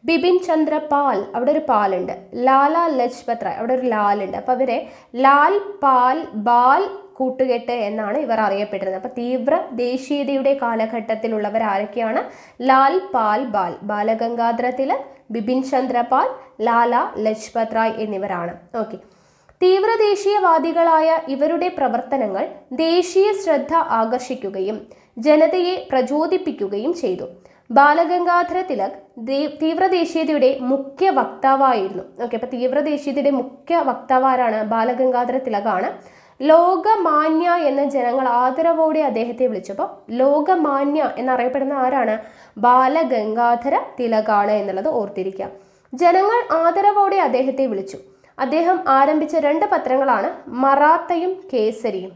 ബിപിൻ ചന്ദ്ര പാൽ, അവിടെ ഒരു പാലുണ്ട്. ലാല ലജ്പത് റായ്, അവിടെ ഒരു ലാലുണ്ട്. അപ്പോൾ അവരെ ലാൽ പാൽ ബാൽ കൂട്ടുകെട്ട് എന്നാണ് ഇവർ അറിയപ്പെട്ടിരുന്നത്. അപ്പോൾ തീവ്ര ദേശീയതയുടെ കാലഘട്ടത്തിലുള്ളവർ ആരൊക്കെയാണ്? ലാൽ പാൽ ബാൽ, ബാലഗംഗാധര തിലക്, ബിപിൻ ചന്ദ്ര പാൽ, ലാല ലജ്പത് റായ് എന്നിവരാണ്. ഓക്കെ. തീവ്ര ദേശീയവാദികളായ ഇവരുടെ പ്രവർത്തനങ്ങൾ ദേശീയ ശ്രദ്ധ ആകർഷിക്കുകയും ജനതയെ പ്രചോദിപ്പിക്കുകയും ചെയ്തു. ബാലഗംഗാധര തിലക് തീവ്രദേശീയതയുടെ മുഖ്യ വക്താവായിരുന്നു. ഓക്കെ, അപ്പൊ തീവ്രദേശീയതയുടെ മുഖ്യ വക്താവാരാണ്? ബാലഗംഗാധര തിലകാണ്. ലോകമാന്യ എന്ന ജനങ്ങൾ ആദരവോടെ അദ്ദേഹത്തെ വിളിച്ചു. അപ്പോൾ ലോകമാന്യ എന്നറിയപ്പെടുന്ന ആരാണ്? ബാലഗംഗാധര തിലകാണ് എന്നുള്ളത് ഓർത്തിരിക്കുക. ജനങ്ങൾ ആദരവോടെ അദ്ദേഹത്തെ വിളിച്ചു. അദ്ദേഹം ആരംഭിച്ച 2 പത്രങ്ങളാണ് മറാത്തയും കേസരിയും.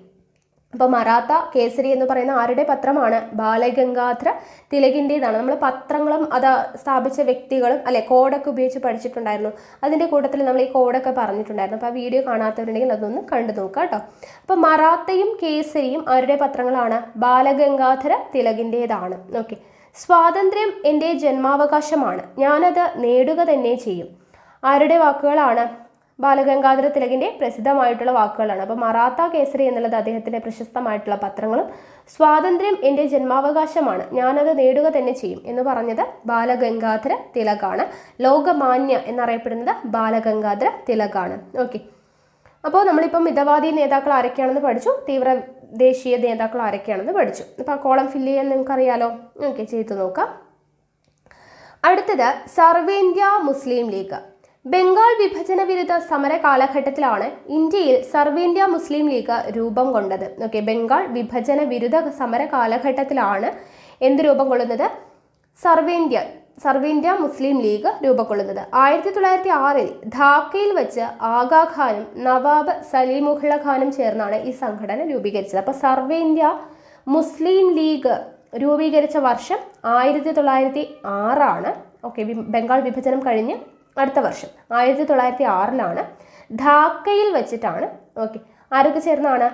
അപ്പോൾ മറാത്ത കേസരി എന്ന് പറയുന്ന ആരുടെ പത്രമാണ്? ബാലഗംഗാധര തിലകിൻ്റെതാണ്. നമ്മൾ പത്രങ്ങളും അത് സ്ഥാപിച്ച വ്യക്തികളും അല്ലെ കോഡൊക്കെ ഉപയോഗിച്ച് പഠിച്ചിട്ടുണ്ടായിരുന്നു. അതിൻ്റെ കൂട്ടത്തിൽ നമ്മൾ ഈ കോഡൊക്കെ പറഞ്ഞിട്ടുണ്ടായിരുന്നു. അപ്പോൾ ആ വീഡിയോ കാണാത്തവരുണ്ടെങ്കിൽ അതൊന്ന് കണ്ടു നോക്കുക കേട്ടോ. അപ്പോൾ മറാത്തയും കേസരിയും ആരുടെ പത്രങ്ങളാണ്? ബാലഗംഗാധര തിലകിൻ്റെതാണ്. ഓക്കെ. സ്വാതന്ത്ര്യം എൻ്റെ ജന്മാവകാശമാണ്, ഞാനത് നേടുക തന്നെ ചെയ്യും. ആരുടെ വാക്കുകളാണ്? ബാലഗംഗാധര തിലകിൻ്റെ പ്രസിദ്ധമായിട്ടുള്ള വാക്കുകളാണ്. അപ്പോൾ മറാത്ത കേസരി എന്നുള്ളത് അദ്ദേഹത്തിൻ്റെ പ്രശസ്തമായിട്ടുള്ള പത്രങ്ങളും സ്വാതന്ത്ര്യം എൻ്റെ ജന്മാവകാശമാണ്, ഞാനത് നേടുക തന്നെ ചെയ്യും എന്ന് പറഞ്ഞത് ബാലഗംഗാധര തിലകാണ്. ലോകമാന്യ എന്നറിയപ്പെടുന്നത് ബാലഗംഗാധര തിലകാണ്. ഓക്കെ. അപ്പോൾ നമ്മളിപ്പം മിതവാദി നേതാക്കൾ ആരൊക്കെയാണെന്ന് പഠിച്ചു, തീവ്ര ദേശീയ നേതാക്കൾ ആരൊക്കെയാണെന്ന് പഠിച്ചു. അപ്പോൾ ആ കോളം ഫില്ല് ചെയ്യാൻ നിങ്ങൾക്കറിയാലോ. ഓക്കെ, ചെയ്തു നോക്കാം. അടുത്തത് സർവേന്ത്യ മുസ്ലിം ലീഗ്. ബംഗാൾ വിഭജന വിരുദ്ധ സമര കാലഘട്ടത്തിലാണ് ഇന്ത്യയിൽ സർവേന്ത്യ മുസ്ലിം ലീഗ് രൂപം കൊണ്ടത്. ഓക്കെ, ബംഗാൾ വിഭജന വിരുദ്ധ സമര കാലഘട്ടത്തിലാണ് എന്ത് രൂപം കൊള്ളുന്നത്? സർവേന്ത്യ മുസ്ലിം ലീഗ് രൂപം കൊള്ളുന്നത്. 1906 ധാക്കയിൽ വെച്ച് ആഗാഖാനും നവാബ് സലീമുള്ള ഖാനും ചേർന്നാണ് ഈ സംഘടന രൂപീകരിച്ചത്. അപ്പോൾ സർവേന്ത്യ മുസ്ലിം ലീഗ് രൂപീകരിച്ച വർഷം 1906 ഓക്കെ. ബംഗാൾ വിഭജനം കഴിഞ്ഞ് അടുത്ത വർഷം 1906 ധാക്കയിൽ വെച്ചിട്ടാണ്. ഓക്കെ, ആരൊക്കെ ചേർന്നാണ്?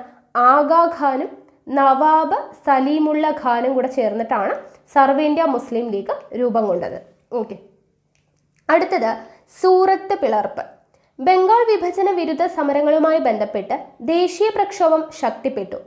ആഗാഖാനും നവാബ് സലീമുള്ള ഖാനും കൂടെ ചേർന്നിട്ടാണ് സർവേന്ത്യ മുസ്ലിം ലീഗ് രൂപം കൊണ്ടത്. ഓക്കെ. അടുത്തത് സൂറത്ത് പിളർപ്പ്. ബംഗാൾ വിഭജന വിരുദ്ധ സമരങ്ങളുമായി ബന്ധപ്പെട്ട് ദേശീയ പ്രക്ഷോഭം ശക്തിപ്പെട്ടു.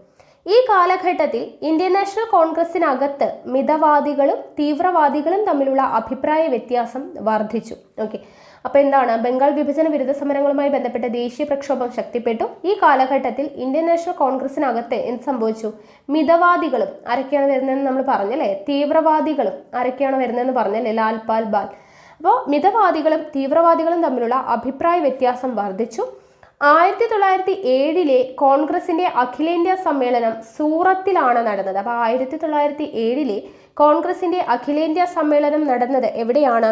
ഈ കാലഘട്ടത്തിൽ ഇന്ത്യൻ നാഷണൽ കോൺഗ്രസിനകത്ത് മിതവാദികളും തീവ്രവാദികളും തമ്മിലുള്ള അഭിപ്രായ വ്യത്യാസം വർദ്ധിച്ചു. ഓക്കെ, അപ്പോൾ എന്താണ്? ബംഗാൾ വിഭജന വിരുദ്ധ സമരങ്ങളുമായി ബന്ധപ്പെട്ട ദേശീയ പ്രക്ഷോഭം ശക്തിപ്പെട്ടു. ഈ കാലഘട്ടത്തിൽ ഇന്ത്യൻ നാഷണൽ കോൺഗ്രസിനകത്ത് എന്ത് സംഭവിച്ചു? മിതവാദികളും ആരൊക്കെയാണ് വരുന്നതെന്ന് നമ്മൾ പറഞ്ഞല്ലേ, തീവ്രവാദികളും ആരൊക്കെയാണ് വരുന്നതെന്ന് പറഞ്ഞല്ലേ, ലാൽ പാൽ ബാൽ. അപ്പോൾ മിതവാദികളും തീവ്രവാദികളും തമ്മിലുള്ള അഭിപ്രായ വ്യത്യാസം വർദ്ധിച്ചു. 1907 കോൺഗ്രസിന്റെ അഖിലേന്ത്യാ സമ്മേളനം സൂറത്തിലാണ് നടന്നത്. അപ്പോൾ 1907 കോൺഗ്രസിന്റെ അഖിലേന്ത്യാ സമ്മേളനം നടന്നത് എവിടെയാണ്?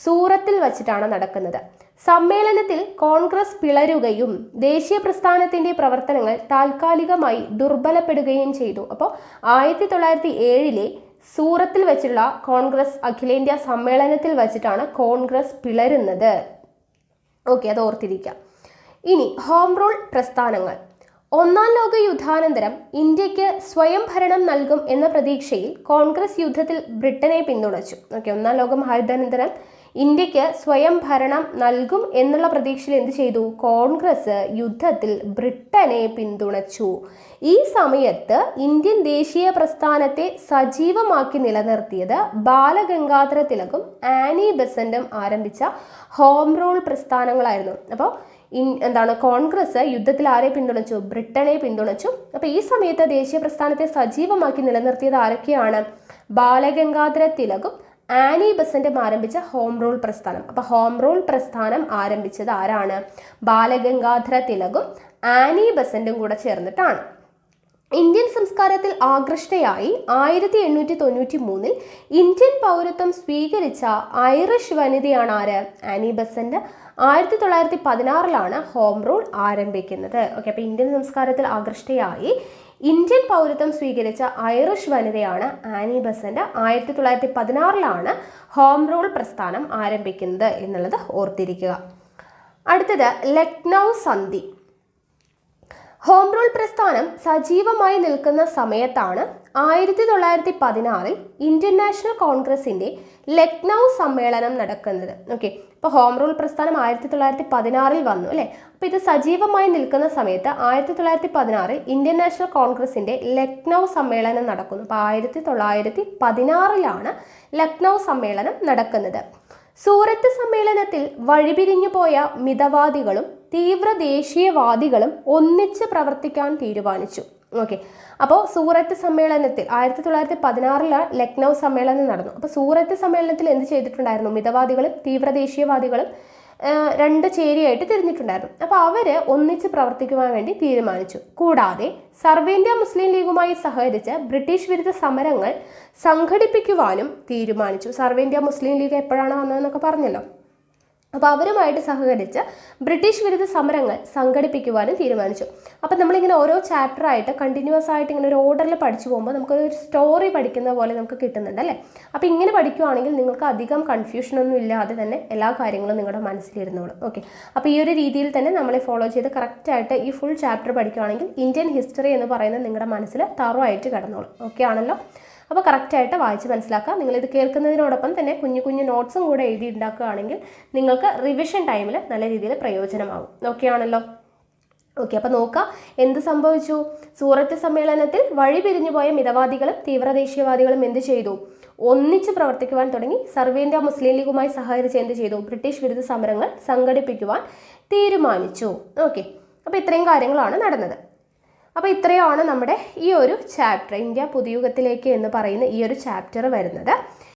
സൂറത്തിൽ വച്ചിട്ടാണ് നടക്കുന്നത്. സമ്മേളനത്തിൽ കോൺഗ്രസ് പിളരുകയും ദേശീയ പ്രസ്ഥാനത്തിന്റെ പ്രവർത്തനങ്ങൾ താൽക്കാലികമായി ദുർബലപ്പെടുകയും ചെയ്തു. അപ്പോൾ 1907 സൂറത്തിൽ വെച്ചുള്ള കോൺഗ്രസ് അഖിലേന്ത്യാ സമ്മേളനത്തിൽ വച്ചിട്ടാണ് കോൺഗ്രസ് പിളരുന്നത്. ഓക്കെ, അത് ഓർത്തിരിക്കാം. ഇനി ഹോം റൂൾ പ്രസ്ഥാനങ്ങൾ. 1-ാം ലോക യുദ്ധാനന്തരം ഇന്ത്യക്ക് സ്വയം ഭരണം നൽകും എന്ന പ്രതീക്ഷയിൽ കോൺഗ്രസ് യുദ്ധത്തിൽ ബ്രിട്ടനെ പിന്തുണച്ചു. ഓക്കെ, 1-ാം ലോക മഹായുദ്ധാനന്തരം ഇന്ത്യക്ക് സ്വയം ഭരണം നൽകും എന്നുള്ള പ്രതീക്ഷയിൽ എന്ത് ചെയ്തു? കോൺഗ്രസ് യുദ്ധത്തിൽ ബ്രിട്ടനെ പിന്തുണച്ചു. ഈ സമയത്ത് ഇന്ത്യൻ ദേശീയ പ്രസ്ഥാനത്തെ സജീവമാക്കി നിലനിർത്തിയത് ബാലഗംഗാധര തിലകും ആനി ബെസന്റും ആരംഭിച്ച ഹോം റൂൾ പ്രസ്ഥാനങ്ങളായിരുന്നു. അപ്പോൾ എന്താണ്? കോൺഗ്രസ് യുദ്ധത്തിൽ ആരെ പിന്തുണച്ചു? ബ്രിട്ടനെ പിന്തുണച്ചു. അപ്പോൾ ഈ സമയത്ത് ദേശീയ പ്രസ്ഥാനത്തെ സജീവമാക്കി നിലനിർത്തിയത് ആരൊക്കെയാണ്? ബാലഗംഗാധര തിലകും ആനി ബെസന്റും ആരംഭിച്ച ഹോം റൂൾ പ്രസ്ഥാനം. അപ്പോൾ ഹോം റൂൾ പ്രസ്ഥാനം ആരംഭിച്ചത് ആരാണ്? ബാലഗംഗാധര തിലകും ആനി ബെസന്റും കൂടെ ചേർന്നിട്ടാണ്. ഇന്ത്യൻ സംസ്കാരത്തിൽ ആകൃഷ്ടയായി 1893 ഇന്ത്യൻ പൗരത്വം സ്വീകരിച്ച ഐറിഷ് വനിതയാണ് ആര്? Annie Besant. 1916 ഹോം റൂൾ ആരംഭിക്കുന്നത്. ഓക്കെ, അപ്പോൾ ഇന്ത്യൻ സംസ്കാരത്തിൽ ആകൃഷ്ടയായി ഇന്ത്യൻ പൗരത്വം സ്വീകരിച്ച ഐറിഷ് വനിതയാണ് ആനി ബെസന്റ്. 1916 ഹോം റൂൾ പ്രസ്ഥാനം ആരംഭിക്കുന്നത് എന്നുള്ളത് ഓർത്തിരിക്കുക. അടുത്തത് ലക്നൗ സന്ധി. ഹോം റൂൾ പ്രസ്ഥാനം സജീവമായി നിൽക്കുന്ന സമയത്താണ് 1916 ഇന്ത്യൻ നാഷണൽ കോൺഗ്രസിന്റെ ലക്നൗ സമ്മേളനം നടക്കുന്നത്. ഓക്കെ, അപ്പോൾ ഹോം റൂൾ പ്രസ്ഥാനം 1916 വന്നു അല്ലേ. അപ്പോൾ ഇത് സജീവമായി നിൽക്കുന്ന സമയത്ത് 1916 ഇന്ത്യൻ നാഷണൽ കോൺഗ്രസിന്റെ ലക്നൗ സമ്മേളനം നടക്കുന്നു. അപ്പോൾ 1916 ലക്നൗ സമ്മേളനം നടക്കുന്നത്. സൂറത്ത് സമ്മേളനത്തിൽ വഴിപിരിഞ്ഞു പോയ മിതവാദികളും തീവ്ര ദേശീയവാദികളും ഒന്നിച്ച് പ്രവർത്തിക്കാൻ തീരുമാനിച്ചു. ഓക്കെ, അപ്പോൾ സൂറത്ത് സമ്മേളനത്തിൽ 1916 ലക്നൗ സമ്മേളനം നടന്നു. അപ്പോൾ സൂറത്ത് സമ്മേളനത്തിൽ എന്ത് ചെയ്തിട്ടുണ്ടായിരുന്നു? മിതവാദികളും തീവ്ര ദേശീയവാദികളും രണ്ട് ചേരിയായിട്ട് തിരിഞ്ഞിട്ടുണ്ടായിരുന്നു. അപ്പോൾ അവർ ഒന്നിച്ച് പ്രവർത്തിക്കുവാൻ വേണ്ടി തീരുമാനിച്ചു. കൂടാതെ സർവ്വേന്ത്യ മുസ്ലിം ലീഗുമായി സഹകരിച്ച് ബ്രിട്ടീഷ് വിരുദ്ധ സമരങ്ങൾ സംഘടിപ്പിക്കുവാനും തീരുമാനിച്ചു. സർവ്വേന്ത്യ മുസ്ലിം ലീഗ് എപ്പോഴാണ് വന്നതെന്നൊക്കെ പറഞ്ഞല്ലോ. അപ്പോൾ അവരുമായിട്ട് സഹകരിച്ച് ബ്രിട്ടീഷ് വിരുദ്ധ സമരങ്ങൾ സംഘടിപ്പിക്കുവാനും തീരുമാനിച്ചു. അപ്പോൾ നമ്മളിങ്ങനെ ഓരോ ചാപ്റ്ററായിട്ട് കണ്ടിന്യൂസ് ആയിട്ട് ഇങ്ങനെ ഒരു ഓർഡറിൽ പഠിച്ചു പോകുമ്പോൾ നമുക്കൊരു സ്റ്റോറി പഠിക്കുന്ന പോലെ നമുക്ക് കിട്ടുന്നുണ്ട് അല്ലേ. അപ്പോൾ ഇങ്ങനെ പഠിക്കുകയാണെങ്കിൽ നിങ്ങൾക്ക് അധികം കൺഫ്യൂഷനൊന്നും ഇല്ലാതെ തന്നെ എല്ലാ കാര്യങ്ങളും നിങ്ങളുടെ മനസ്സിലിരുന്നോളും. ഓക്കെ, അപ്പോൾ ഈ ഒരു രീതിയിൽ തന്നെ നമ്മളെ ഫോളോ ചെയ്ത് കറക്റ്റായിട്ട് ഈ ഫുൾ ചാപ്റ്റർ പഠിക്കുകയാണെങ്കിൽ ഇന്ത്യൻ ഹിസ്റ്ററി എന്ന് പറയുന്നത് നിങ്ങളുടെ മനസ്സിൽ തറവായിട്ട് കിടന്നോളും. ഓക്കെ ആണല്ലോ. അപ്പോൾ കറക്റ്റായിട്ട് വായിച്ച് മനസ്സിലാക്കുക. നിങ്ങളിത് കേൾക്കുന്നതിനോടൊപ്പം തന്നെ കുഞ്ഞു കുഞ്ഞു നോട്ട്സും കൂടെ എഴുതി ഉണ്ടാക്കുകയാണെങ്കിൽ നിങ്ങൾക്ക് റിവിഷൻ ടൈമിൽ നല്ല രീതിയിൽ പ്രയോജനമാകും. ഓക്കെ ആണല്ലോ. ഓക്കെ, അപ്പോൾ നോക്കാം എന്ത് സംഭവിച്ചു. സൂറത്ത് സമ്മേളനത്തിൽ വഴി പിരിഞ്ഞുപോയ മിതവാദികളും തീവ്രദേശീയവാദികളും എന്ത് ചെയ്തു? ഒന്നിച്ച് പ്രവർത്തിക്കുവാൻ തുടങ്ങി. സർവ്വേന്ത്യ മുസ്ലിം ലീഗുമായി സഹകരിച്ച് എന്ത് ചെയ്തു? ബ്രിട്ടീഷ് വിരുദ്ധ സമരങ്ങൾ സംഘടിപ്പിക്കുവാൻ തീരുമാനിച്ചു. ഓക്കെ, അപ്പോൾ ഇത്രയും കാര്യങ്ങളാണ് നടന്നത്. അപ്പോൾ ഇത്രയാണ് നമ്മുടെ ഈ ഒരു ചാപ്റ്റർ, ഇന്ത്യ പുതുയുഗത്തിലേക്ക് എന്ന് പറയുന്ന ഈ ഒരു ചാപ്റ്റർ വരുന്നത്.